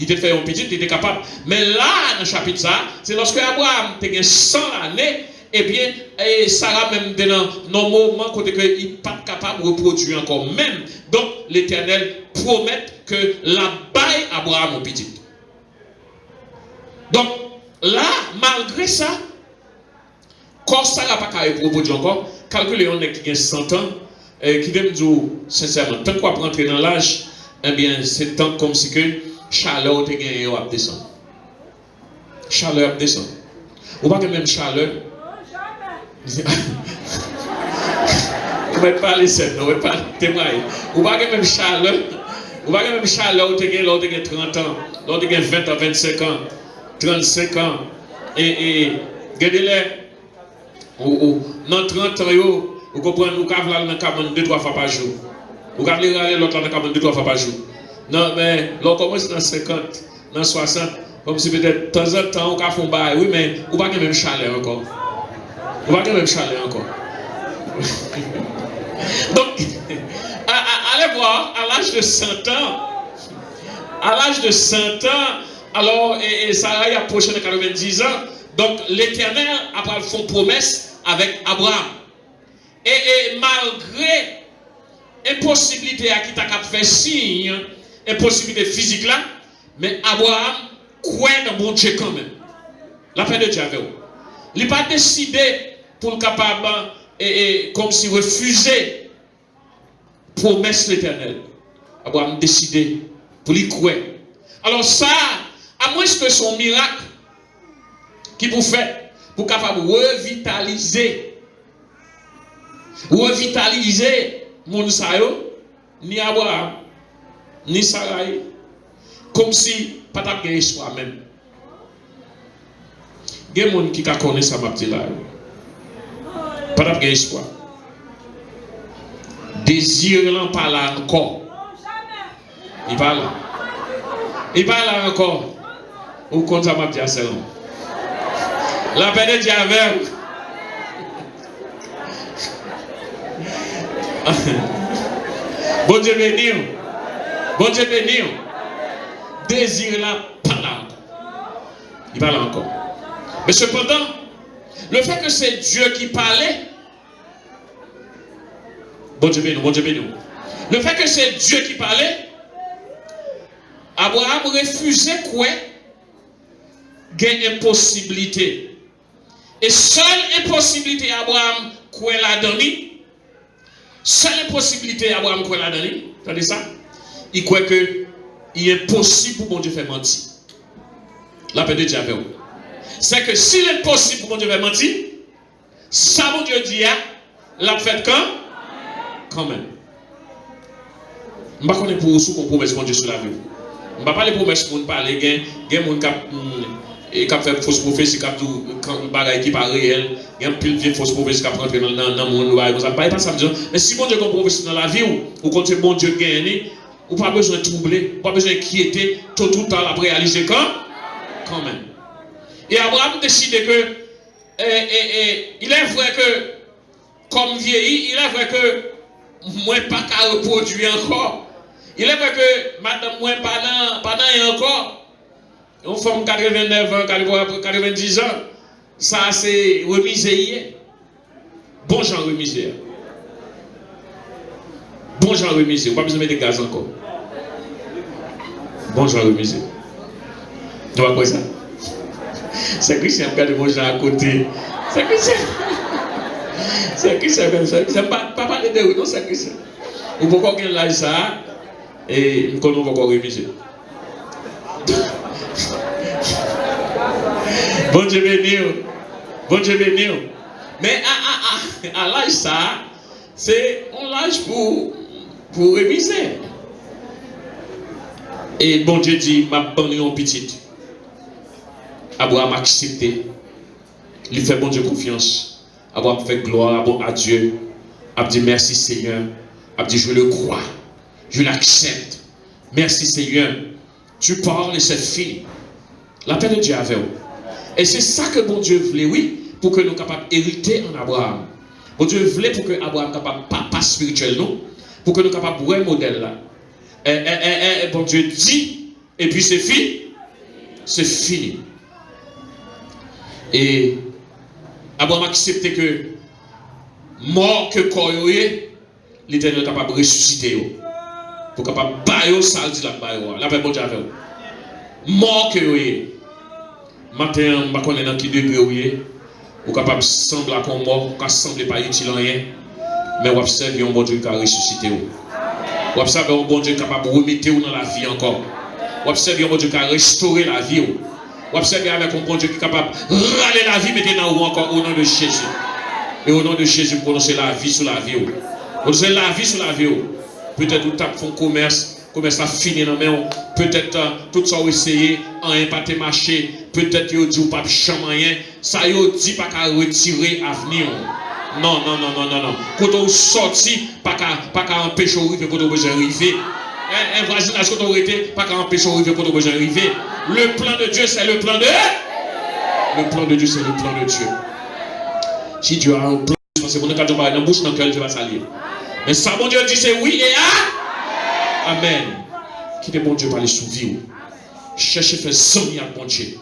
il t'a fait un petit, il était capable. Mais là, dans le chapitre ça, c'est lorsque Abraham t'a 100 années. Eh bien, Sarah même dans un moment côté que il n'est pas capable de reproduire encore même. Donc, l'Éternel promet que la baille Abraham au petit. Donc, là, malgré ça, quand Sarah n'a pas capable de reproduire encore, calculez on est qui a 100 ans, qui vient me dire sincèrement, tant qu'on va rentrer dans l'âge, eh bien, c'est tant comme si que chaleur te gagné à descendre. Chaleur descend. Ou pas que même chaleur. Vous ne pas les scènes, vous ne pas témoigner. Vous ne même chaleur. Vous ne même chaleur, vous avez 30 ans, vous avez 20 ans, 25 ans, 35 ans. Et regardez-les, dans 30 ans, vous comprenez, vous avez dans le cabane 2-3 fois par jour. Vous avez l'autre dans le cabane 2-3 fois par jour. Non, mais l'on commence dans 50, dans 60, comme si peut-être de temps en temps, on a fait un bail, oui, mais vous n'avez pas même chaleur encore. On va même chaler encore. Donc, allez voir, à l'âge de 100 ans, alors, et Sarah a approché de 90 ans, donc l'Éternel a fait une promesse avec Abraham. Et malgré l'impossibilité à qui t'a fait signe, impossibilité physique là, mais Abraham croit dans mon Dieu quand même. La paix de Dieu avec vous. Il n'a pas décidé pour le capable, comme si refuser promesse de l'Éternel. Abraham a décidé pour lui croire. Alors ça, à moins que son miracle qui vous fait pour capable revitaliser mon Sayo, ni Abraham, ni Sarai, comme si pas de espoir même. Il y a des gens qui connaissent ça, ma petite là. Pas d'espoir. Désir n'en parle encore. Il parle. Il parle encore. Ou compte ça, ma petite là. La paix de Dieu avec. Bon Dieu béni. Bon Dieu béni. Désir là parle encore. Il parle encore. Mais cependant, le fait que c'est Dieu qui parlait, bon Dieu béni, bon Dieu béni. Le fait que c'est Dieu qui parlait, Abraham refusait quoi? Une impossibilité. Et seule impossibilité Abraham quoi l'a donné, seule impossibilité Abraham quoi l'a donné, attendez ça, il croit que il est impossible pour mon Dieu faire mentir. La paix de Dieu avec vous. C'est que s'il est possible pour mon Dieu faire mentir, ça mon Dieu dit, l'a fait quand même. Je ne sais pas pour vous qu'on promesse mon Dieu sur la vie. Je ne sais pas les promesses pour nous parler, il y a des gens qui ont fait fausse prophétie, qui ont des bagages qui ne sont pas réels, il y a une vieille fausse prophétie qui a rentré dans le monde. Pas ça me dit. Mais si mon Dieu a prophétie dans la vie, ou quand bon Dieu gagne, ou pas besoin de troubler, pas besoin d'inquiéter, tout le temps la réaliser quand même. Et Abraham décide que, il est vrai que, comme vieilli, il est vrai que, moi pas qu'à reproduire encore. Il est vrai que, madame, moi pas encore, une femme 89 ans, 90 ans, ça c'est remisé hier. Bon genre remisé. Bon genre remisé, on pas besoin de mettre des gaz encore. Bon genre remisé. Tu vois quoi ça? C'est Christian, regarde mon genre à côté. C'est Christian. C'est Christian, c'est pas parler de non, c'est Christian. Ou pourquoi qu'on l'a ça et nous connaissons encore remisé. Bon Dieu béni. Bon Dieu béni. Mais à l'âge ça, c'est un âge pour réviser. Et bon Dieu dit, ma bonne en petite. Abraham a accepté. Il fait bon Dieu confiance. Abraham fait gloire à Dieu. A dit merci Seigneur. A dit je le crois. Je l'accepte. Merci Seigneur. Tu parles et c'est fini. La paix de Dieu avec vous. Et c'est ça que bon Dieu voulait, oui, pour que nous soyons capables d'hériter en Abraham. Bon Dieu voulait pour que Abraham soit capable papa spirituel, nous, pour que nous soyons capables de voir un modèle là. Bon Dieu dit, et puis c'est fini. C'est fini. Et Abraham a accepté que mort que corps l'Éternel est capable de ressusciter. Pour capable de bailler ça, dit la bailler. La paix bon Dieu avec vous. Mort que matin, je ne sais pas dans quel degré vous êtes. Vous êtes capable de sembler comme mort, vous ne semblez pas utile en rien. Mais vous observez un bon Dieu qui a ressuscité. Vous observez un bon Dieu capable de remettre dans la vie encore. Vous observez un bon Dieu qui a restauré la vie. Vous observez avec un bon Dieu qui est capable de râler la vie, mettez dans vous encore au nom de Jésus. Et au nom de Jésus, vous prononcez la vie sur la vie. Vous prononcez la vie sur la vie. Peut-être vous tapez un commerce a fini dans main. Peut-être tout ça vous essayez, en pas te marché. Peut-être vous dites pas rien. Ça vous dit pas qu'à retirer l'avenir. Non. Quand vous sorti, pas qu'à empêcher de arriver quand vous besoin d'arriver. Un voisinage quand vous arrêtez, pas qu'à empêcher d'arriver quand vous besoin d'arriver. Le plan de Dieu, c'est le plan de... Le plan de Dieu, c'est le plan de Dieu. Si Dieu a un plan, c'est bon, quand on va dans la bouche, dans le cœur, Dieu va s'allier. Mais ça, bon Dieu dit, c'est oui et amen. Qui est bon Dieu parler sous vie. Cherchez faire somme à bon Dieu.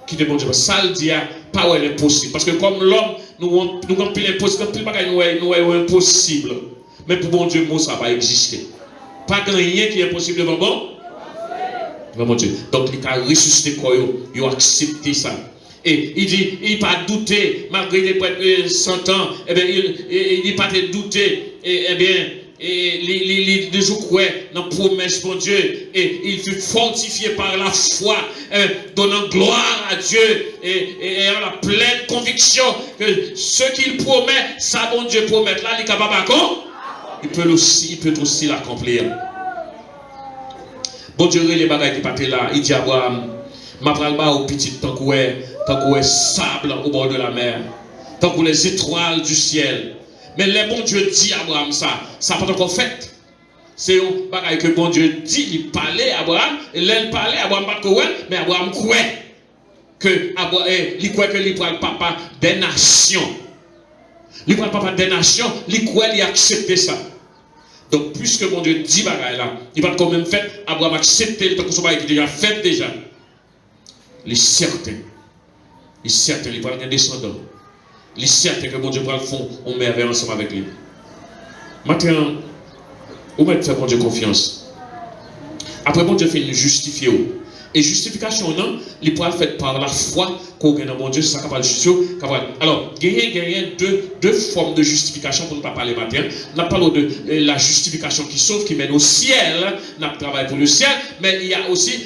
Qui est bon Dieu. Ça le dit, pas où elle est possible. Parce que comme l'homme, nous avons plus l'impossible, nous avons impossible. Mais pour bon Dieu, ça va exister. Pas rien qui est possible devant bon Dieu. Donc il a ressuscité quoi, il a accepté ça. Et il dit, il n'a pas douté, malgré les 100 ans, eh bien, il n'a pas douté, eh bien, les jours croient dans la promesse de Dieu, et il fut fortifié par la foi, donnant gloire à Dieu, et ayant la pleine conviction que ce qu'il promet, ça bon Dieu promet. Là, il est capable il peut aussi l'accomplir. Bon Dieu, les bagages qui partent là, il dit à Abraham, ma pral ba au petit tant qu'on est sable au bord de la mer, tant qu'on les étoiles du ciel. Mais le bon Dieu dit à Abraham ça n'a pas encore fait. C'est un bagage que bon Dieu dit, il parlait à Abraham, et l'elle parlait, Abraham pas de mais Abraham croit que il croit que il prend le papa des nations. Il prend le papa des nations, il croit qu'il accepte ça. Donc, puisque mon Dieu dit bagaille là, il va quand même faire, Abraham accepter le temps que son bagage qui déjà fait déjà. Il est certain, il va avoir un descendant. Il est certain que mon Dieu va le fond, on met ensemble avec lui. Maintenant, on va faire mon Dieu confiance. Après, mon Dieu fait une justifier. Et justification, non, il pourra faire par la foi qu'on a dans mon Dieu, c'est ça qu'on va justifier. Alors, il y a deux formes de justification pour ne pas parler matin. On a parlé de la justification qui sauve, qui mène au ciel, on a travaillé pour le ciel, mais il y a aussi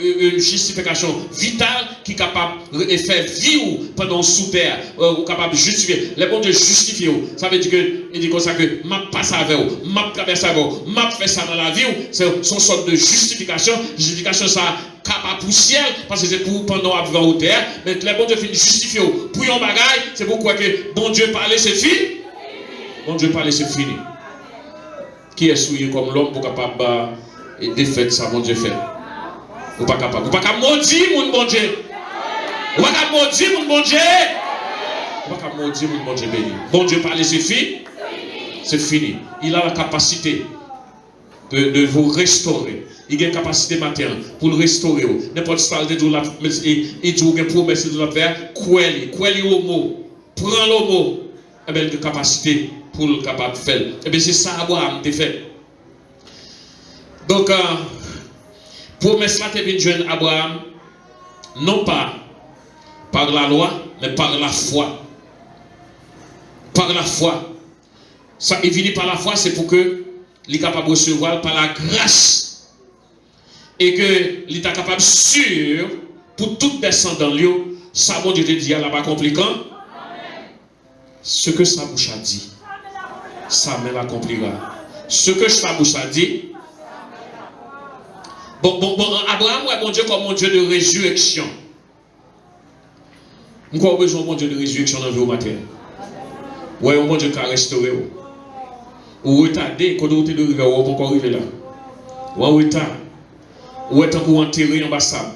une justification vitale qui est capable de faire vivre pendant sous terre, ou capable de justifier. Les bons Dieu justifient. Ça veut dire que, il dit comme ça que, m'a passé avec vous, m'a traversé avec vous, m'a fait ça dans la vie, c'est son sorte de justification. Justification, ça capable pour ciel, parce que c'est pour pendant à vivre au terre, mais les bon Dieu finit justifier. Pour un bagaille, c'est pourquoi que bon Dieu parlait, c'est fini. Bon Dieu parlait, c'est fini. Qui est souillé comme l'homme pour capable de défaire ça, bon Dieu fait. Ou pas capable. Ou pas capable maudire mon bon Dieu. Ou pas capable maudire mon bon Dieu. Ou pas capable maudire mon bon Dieu béni. Bon Dieu parlait, c'est fini. C'est fini. Il a la capacité de vous restaurer. Il a une capacité matérielle pour le restaurer. N'importe ça, il dit une promesse de la faire, quoi au mot, prends le mot, et bien, une capacité pour le capable de faire. Et bien, c'est ça, Abraham, a fait. Donc, promesse là, tu es jeune Abraham, non pas par la loi, mais par la foi. Par la foi. Ça est venu par la foi, c'est pour que il est capable de recevoir par la grâce. Et que l'État est capable sûr pour tout descendant Lio, ça bon Dieu te dit là-bas compliquant. Ce que sa bouche a dit, ça me l'accomplira. Ce que sa bouche a dit. Bon, Abraham, ouais, bon Dieu, comme mon Dieu de résurrection. Nous avons besoin de mon Dieu de résurrection dans le vie matin. Ouais, mon Dieu qui a restauré. Ou retardé, quand vous êtes arrivé, vous encore arriver là. Ou en retard. Ou est-ce que vous enterrez en bassam?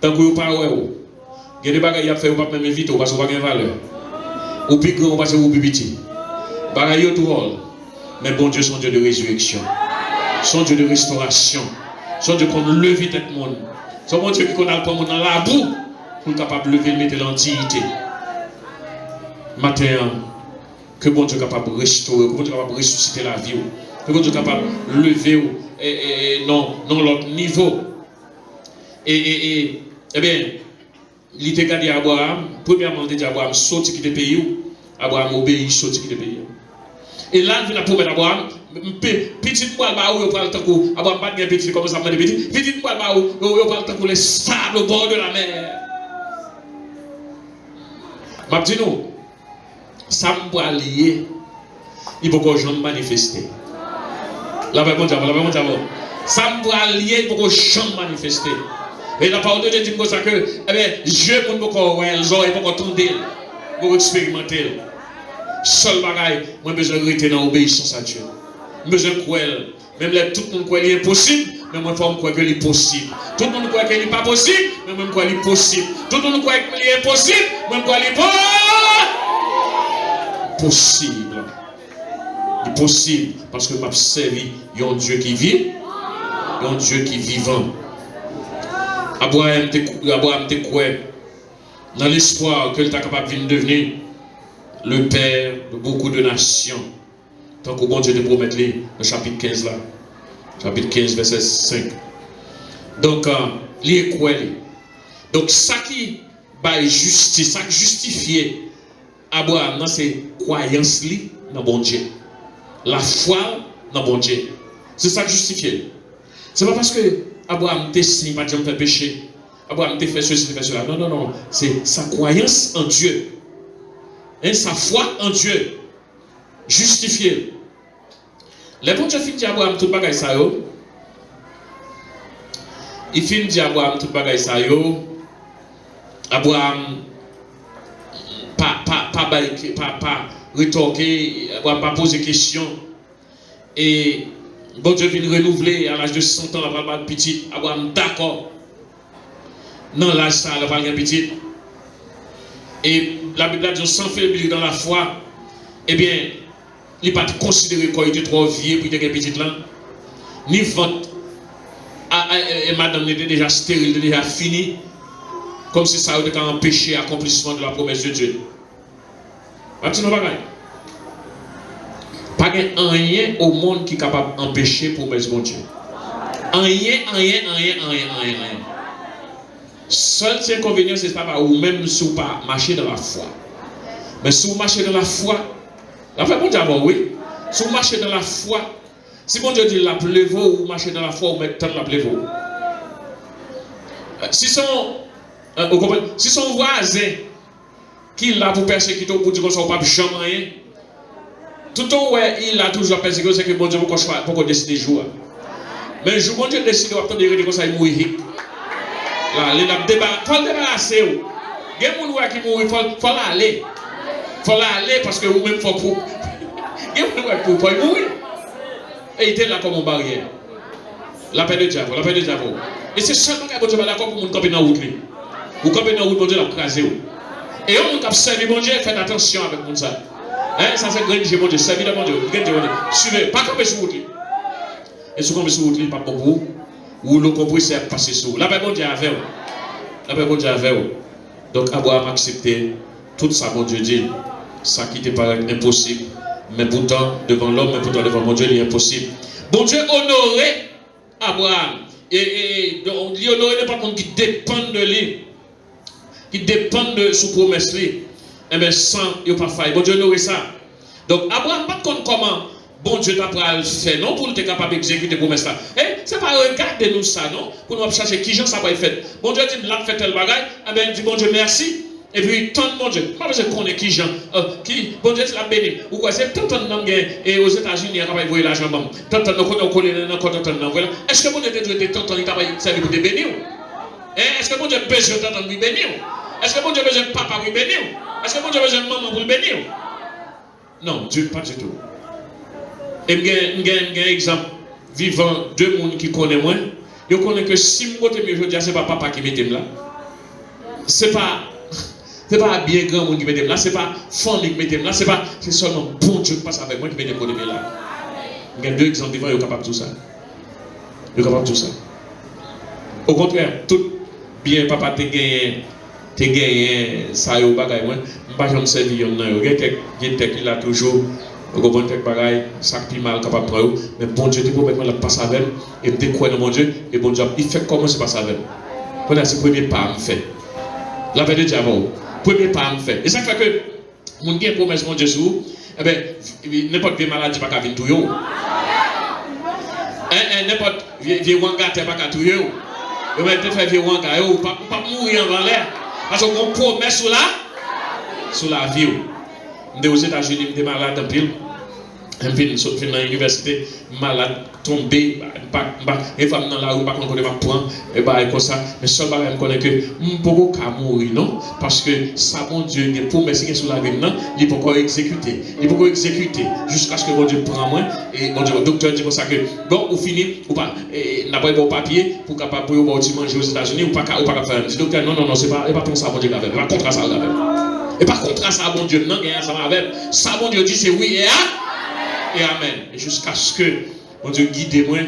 Tant que vous parlez, il y a des bagages à faire, vous ne pouvez pas même éviter, parce que vous n'avez pas de valeur. Ou plus grand, parce que vous n'avez pas de petit. Bagages tout rôle. Mais bon Dieu, son Dieu de résurrection. Son Dieu de restauration. Son Dieu qu'on lève tête monde. Son bon Dieu qui qu'on a le monde dans la boue pour être capable de lever, mettre l'antiquité. Matin, que bon Dieu est capable de restaurer, que bon Dieu est capable de ressusciter la vie. Que bon Dieu est capable de lever. Non l'autre niveau. Et bien, il était gardé à Abraham. Premièrement, il dit à Abraham, sorti qui te pays. Abraham obéit, sorti qui te pays. Et là, il a promis à Abraham, petite poil, il prend le temps où Abraham pas de petit, comme ça, petite poil, il prend le temps où les sables au bord de la mer. Je dis nous, ça me lié, il faut que je me manifeste. La paix mondiale, ça me doit lier pour que je manifester. Et la parole de Dieu dit comme ça que, eh bien, Dieu ne peut pas voir, ils ont pas entendre, pour expérimenter. Seul bagaille, moi, besoin de rester dans l'obéissance à Dieu. Besoin de croire. Même là, tout le monde croit qu'il est impossible, mais moi, il faut croire qu'il est possible. Tout le monde croit qu'il n'est pas possible, mais moi, je crois qu'il est possible. Tout le monde croit qu'il est impossible, moi, je crois qu'il est possible. possible. Il est possible parce que m'a servi un Dieu qui vit, un Dieu qui est vivant. Abraham te croit dans l'espoir que tu es capable de devenir le père de beaucoup de nations. Tant que bon Dieu te promet le chapitre 15 là. Chapitre 15, verset 5. Donc, il est quoi? Donc, ça qui va justice, ça qui justifie Abraham, c'est croyance dans bon Dieu. La foi dans bon Dieu. C'est ça qui justifie. C'est pas parce que Abraham te signe, pas de faire péché. Abraham te fait ceci, fait cela. Non, non, non. C'est sa croyance en Dieu. Et sa foi en Dieu. Justifié. Les bon Dieu finit dit Abraham tout bagaille ça yo. Il finit dit Abraham tout bagaille ça yo. Abraham pas rétorquer, pas poser question. Et bon Dieu vient renouveler à l'âge de 100 ans, la pas petit. Abraham d'accord. Non, l'âge ça, la pas petit. Et la Bible a dit sans faiblir dans la foi, eh bien, il n'est pas considéré qu'il était trop vieux pour être petit là. Ni vente. Et madame était déjà stérile, déjà fini. Comme si ça aurait empêché l'accomplissement de la promesse de Dieu. Pas rien au monde qui est capable d'empêcher la promesse de Dieu. Rien. Seul inconvénient, c'est pas ou même si vous pas marcher dans la foi. Mais si vous marchez dans la foi, la foi, bon Dieu, oui. Si vous marchez dans la foi, si bon Dieu dit la pleuve, ou marchez dans la foi, ou mettez la pleuve. Si son voisin qui l'a pour persécuter, pour dire qu'on ne soit pas jamais rien, tout le temps, il a toujours persécuté, c'est que bon Dieu, pourquoi décider de jouer. Mais le jour où bon Dieu décide de dire que ça il mourir. Là, il faut le débarrasser. Il y a des gens qui mourent, il faut l'aller. Il faut l'aller parce que vous-même, il faut pour. Il y a des gens qui mourir. Et il était là comme une barrière. La paix de diable, la paix de diable. Et c'est seulement que bon Dieu va d'accord pour nous camper dans la route. Vous campez dans la route, bon Dieu l'a crasé. Et on qui a servi mon Dieu, faites attention avec mon ça. Ça c'est grand Dieu, mon Dieu, servi de mon Dieu. Suivez, pas camper sur la route. Et si vous campez sur la route, pas pour vous. Ou le compresseur passer sur la paix bon Dieu avec vous. La paix bon Dieu avec vous. Donc Abraham a accepté tout ça, bon Dieu dit. Ça qui te paraît impossible. Mais pourtant, devant l'homme, mais pourtant devant mon Dieu, il est impossible. Bon Dieu honorait Abraham. Et donc, il honorait pas contre qui dépend de lui. Qui dépend de sa promesse. Et bien, sans, il n'y a pas faille. Bon Dieu honorait ça. Donc Abraham, pas contre comment. Bon Dieu t'a pas le fait, non, pour être capable d'exécuter la promesse là. Et c'est pas regarder nous ça, non, pour nous chercher qui gens ça va être fait. Bon Dieu dit, l'a fait tel bagage, eh bien, il dit, bon Dieu, merci. Et puis, tant de bon Dieu, pas besoin de connaître qui gens, qui, bon Dieu, l'a béni. Ou quoi, c'est tant de gens et aux États-Unis, il y a capable de voir l'argent, tant de gens qu'on connaît dans le tant de gens. Est-ce que bon Dieu t'a dit, tant de gens qui capable de servir pour te bénir? Est-ce que bon Dieu besoin de tant de lui bénir? Est-ce que bon Dieu besoin de papa pour lui bénir? Est-ce que bon Dieu besoin de maman pour le bénir? Non, Dieu, pas du tout. Et un exemple vivant, deux personnes qui connaissent moi, je connais que si je me dis, ce n'est pas papa qui met là. Ce n'est pas bien grand monde qui met là, ce n'est pas famille qui met là, c'est seulement bon Dieu qui passe avec moi qui met là. Il y a deux exemples vivants, ils sont capables de tout ça. Ils sont capables de tout ça. Au contraire, tout bien papa te gagné ça, il bagay moi, je ne vais pas me servir. Il y a toujours. Vous comprenez que pareil, ça qui mal capable de prendre, mais bon Dieu te promet de passer avec et de croire dans mon Dieu, et bon Dieu, il fait comment se passer avec. Voilà, c'est le premier pas à me faire. La paix de Dieu, premier pas à me faire. Et ça fait que, mon Dieu promesse mon Dieu sur vous, eh bien, n'importe quelle maladie pas qu'à venir tout yo. N'importe vieux wanga t'es pas qu'à tout yo. Vous mettez fait vieux wanga, yo, pas mourir en l'air. Parce qu'on promet sur la vie. Je suis aux États-Unis, je suis malade en pile. Je suis dans l'université, malade, tombé, et femme dans la rue, pas qu'on connaît pas point, et bah comme ça. Mais seul bagage, je connais que je ne peux pas mourir, non? Parce que ça, mon Dieu, il pour mettre sur la vie, non? Il peut pas exécuter. Il peut pas exécuter jusqu'à ce que mon Dieu prenne moi. Et mon Dieu, le docteur dit comme ça que, bon, ou fini, ou pas, n'a pas de papier pour capable pour manger aux États-Unis, ou pas faire. Le docteur, non, c'est pas pour ça, mon Dieu, il va contre ça, Et par contre, ça, bon Dieu, non, ensemble avec. Ça, bon Dieu dit, c'est oui et amen. Et jusqu'à ce que, mon Dieu, guide-moi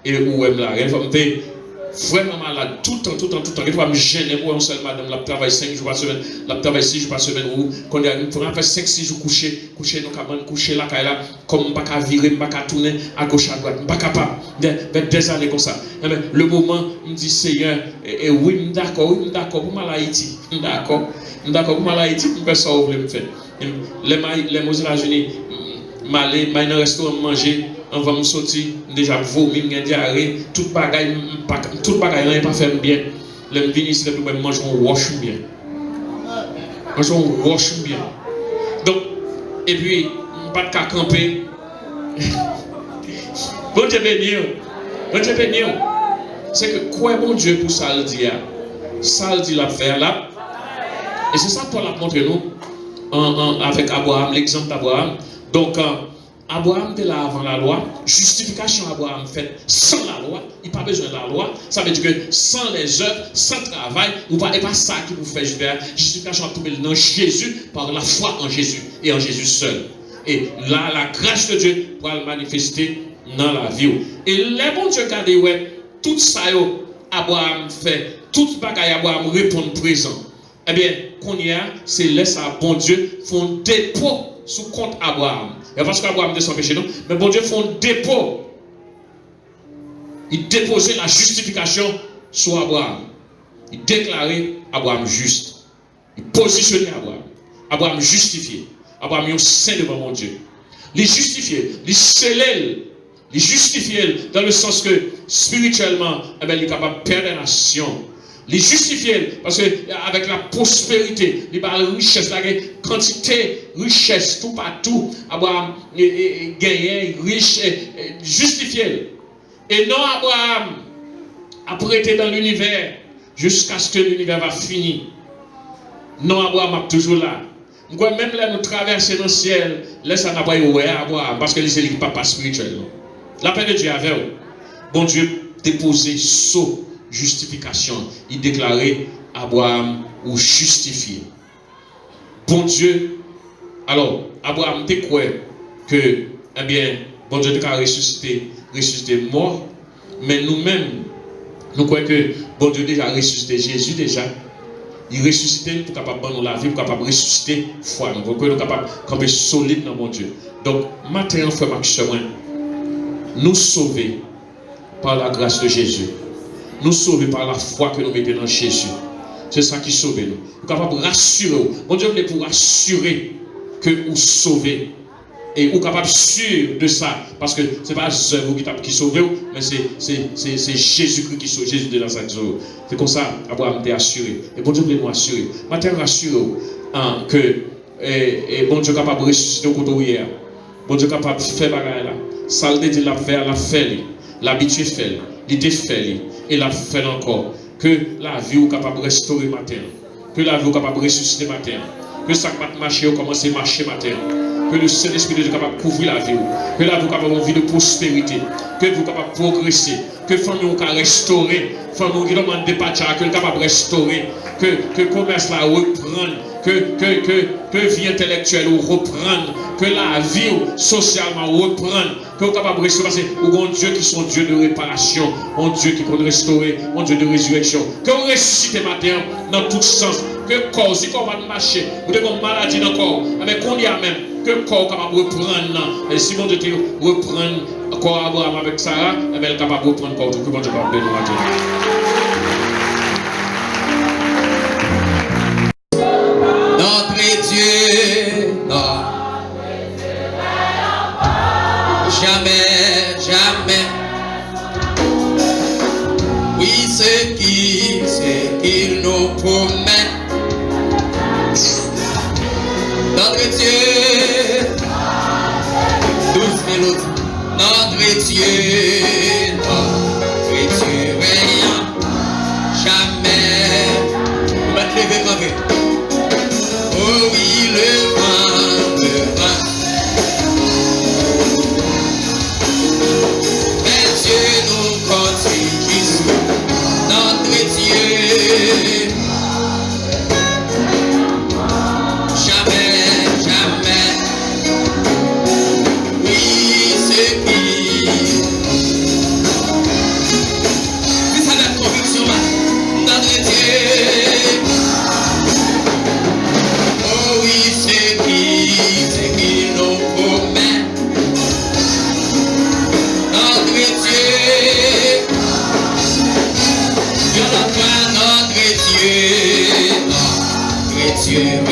et où est la. Il faut me faire vraiment malade tout le temps. Il faut me gêner pour une seule madame. La travaille 5 jours par semaine, la travaille 6 jours par semaine. Ou quand il faut faire 5-6 jours coucher nos cabanes, coucher là, comme je ne peux pas virer, je ne peux pas tourner à gauche, à droite. Je ne suis pas capable. Des années comme ça. Le moment, je me dis, Seigneur, oui, d'accord, pour mal Haïti. D'accord, pour mal Haïti, je peux ça, vous voulez me faire. Les aux États-Unis, je vais dans un restaurant manger. On va me sortir, déjà vomi, j'ai diarrhée, toute bagaille, n'est pas fait bien. Le vin ici, le mange on wash bien. On wash bien. Donc, et puis, pas de cas camper. Bon Dieu béni. C'est que quoi bon Dieu pour ça le dire? Ça le dit la faire là. Et c'est ça Paul a montré nous avec Abraham, l'exemple d'Abraham. Donc, Abraham était là avant la loi. Justification Abraham faite sans la loi. Il n'a pas besoin de la loi. Ça veut dire que sans les œuvres, sans travail, il n'est pas ça qui vous fait justification à tout le dans Jésus par la foi en Jésus et en Jésus seul. Et là, la grâce de Dieu pour le manifester dans la vie. Et les bons Dieu regardez, ouais, tout ça, Abraham fait, toute bagaille Abraham répond présent. Eh bien, qu'on y a, c'est laisse à bon Dieu font dépôt sous compte Abraham. Et parce qu'Abraham descend péché nous, mais bon Dieu font dépôt. Il déposait la justification sur Abraham. Il déclarait Abraham juste. Il positionnait Abraham. Abraham justifié. Abraham est saint devant mon Dieu. Il justifié, il scellé, il justifié dans le sens que spirituellement, eh bien, il est capable de perdre la nation. Il justifié parce que avec la prospérité, il a la richesse, la quantité, richesse, tout partout. Abraham gagné, riche, justifié. Et non, Abraham a prêté dans l'univers jusqu'à ce que l'univers va finir. Non, Abraham est toujours là. Même là, nous traversons dans le ciel, laisse à Abraham parce que c'est le papa spirituel. La paix de Dieu avec vous. Bon Dieu déposé saut. Justification. Il déclarait Abraham ou justifié. Bon Dieu. Alors, Abraham te croit que, eh bien, bon Dieu te ressuscité mort. Mais nous-mêmes, nous croyons que bon Dieu déjà ressuscité Jésus déjà. Il ressuscité pour capable de nous la vie, pour capable de ressusciter foi. Nous sommes capables de camper solide dans mon Dieu. Donc, matin, frère Maxime, nous sauver par la grâce de Jésus. Nous sauver par la foi que nous mettons dans Jésus. C'est ça qui sauve nous. Nous sommes capables de rassurer. Mon Dieu voulait pour rassurer que vous sauvez. Et vous êtes capable sûr de ça. Parce que ce n'est pas vous qui sauve, mais c'est Jésus-Christ qui sauve. Jésus de Nazareth. C'est comme ça Abraham était assuré. Et bon Dieu voulait nous assurer. Maintenant, rassurez que bon Dieu est capable de ressusciter au côté hier. Bon Dieu est capable de faire bagarre là. Ça le dit la faire, la fait. L'habitude fait. L'idée fait. Et la fait encore. Que la vie est capable de restaurer matin. Que la vie est capable de ressusciter matin. Que ça va marcher ou commencer à marcher matin. Que le Saint-Esprit de Dieu est capable de couvrir la vie. Que la vie est capable d'avoir une vie de prospérité. Que vous êtes capable de progresser. Que la famille est capable de restaurer. La famille qui demande des pachas, que est capable de restaurer. Que le commerce la reprenne. Que vie intellectuelle reprenne. Que la vie socialement reprenne. Que vous êtes capable de restaurer. Parce que vous avez un Dieu qui sont Dieu de réparation. Un Dieu qui peut restaurer. Un Dieu de résurrection. Que vous ressuscitez matin dans tout sens. Que le corps, si le corps va marcher, vous avez une maladie dans le corps. Mais qu'on y a même. Que le corps est capable de reprendre. Et si mon Dieu reprend le corps Abraham avec Sarah, elle est capable de reprendre le corps. Que mon Dieu va bénir matin. Notre Dieu, non. Jamais, jamais. Oui, c'est qu'il nous promet. Notre Dieu, douce mélodie. Notre Dieu, rien. Jamais. On va te lever quand même. Oh oui, le vent, mais Dieu nous continue, notre Dieu, Oh oui, c'est qui nous promet. Notre Dieu, Dieu la foi, notre Dieu,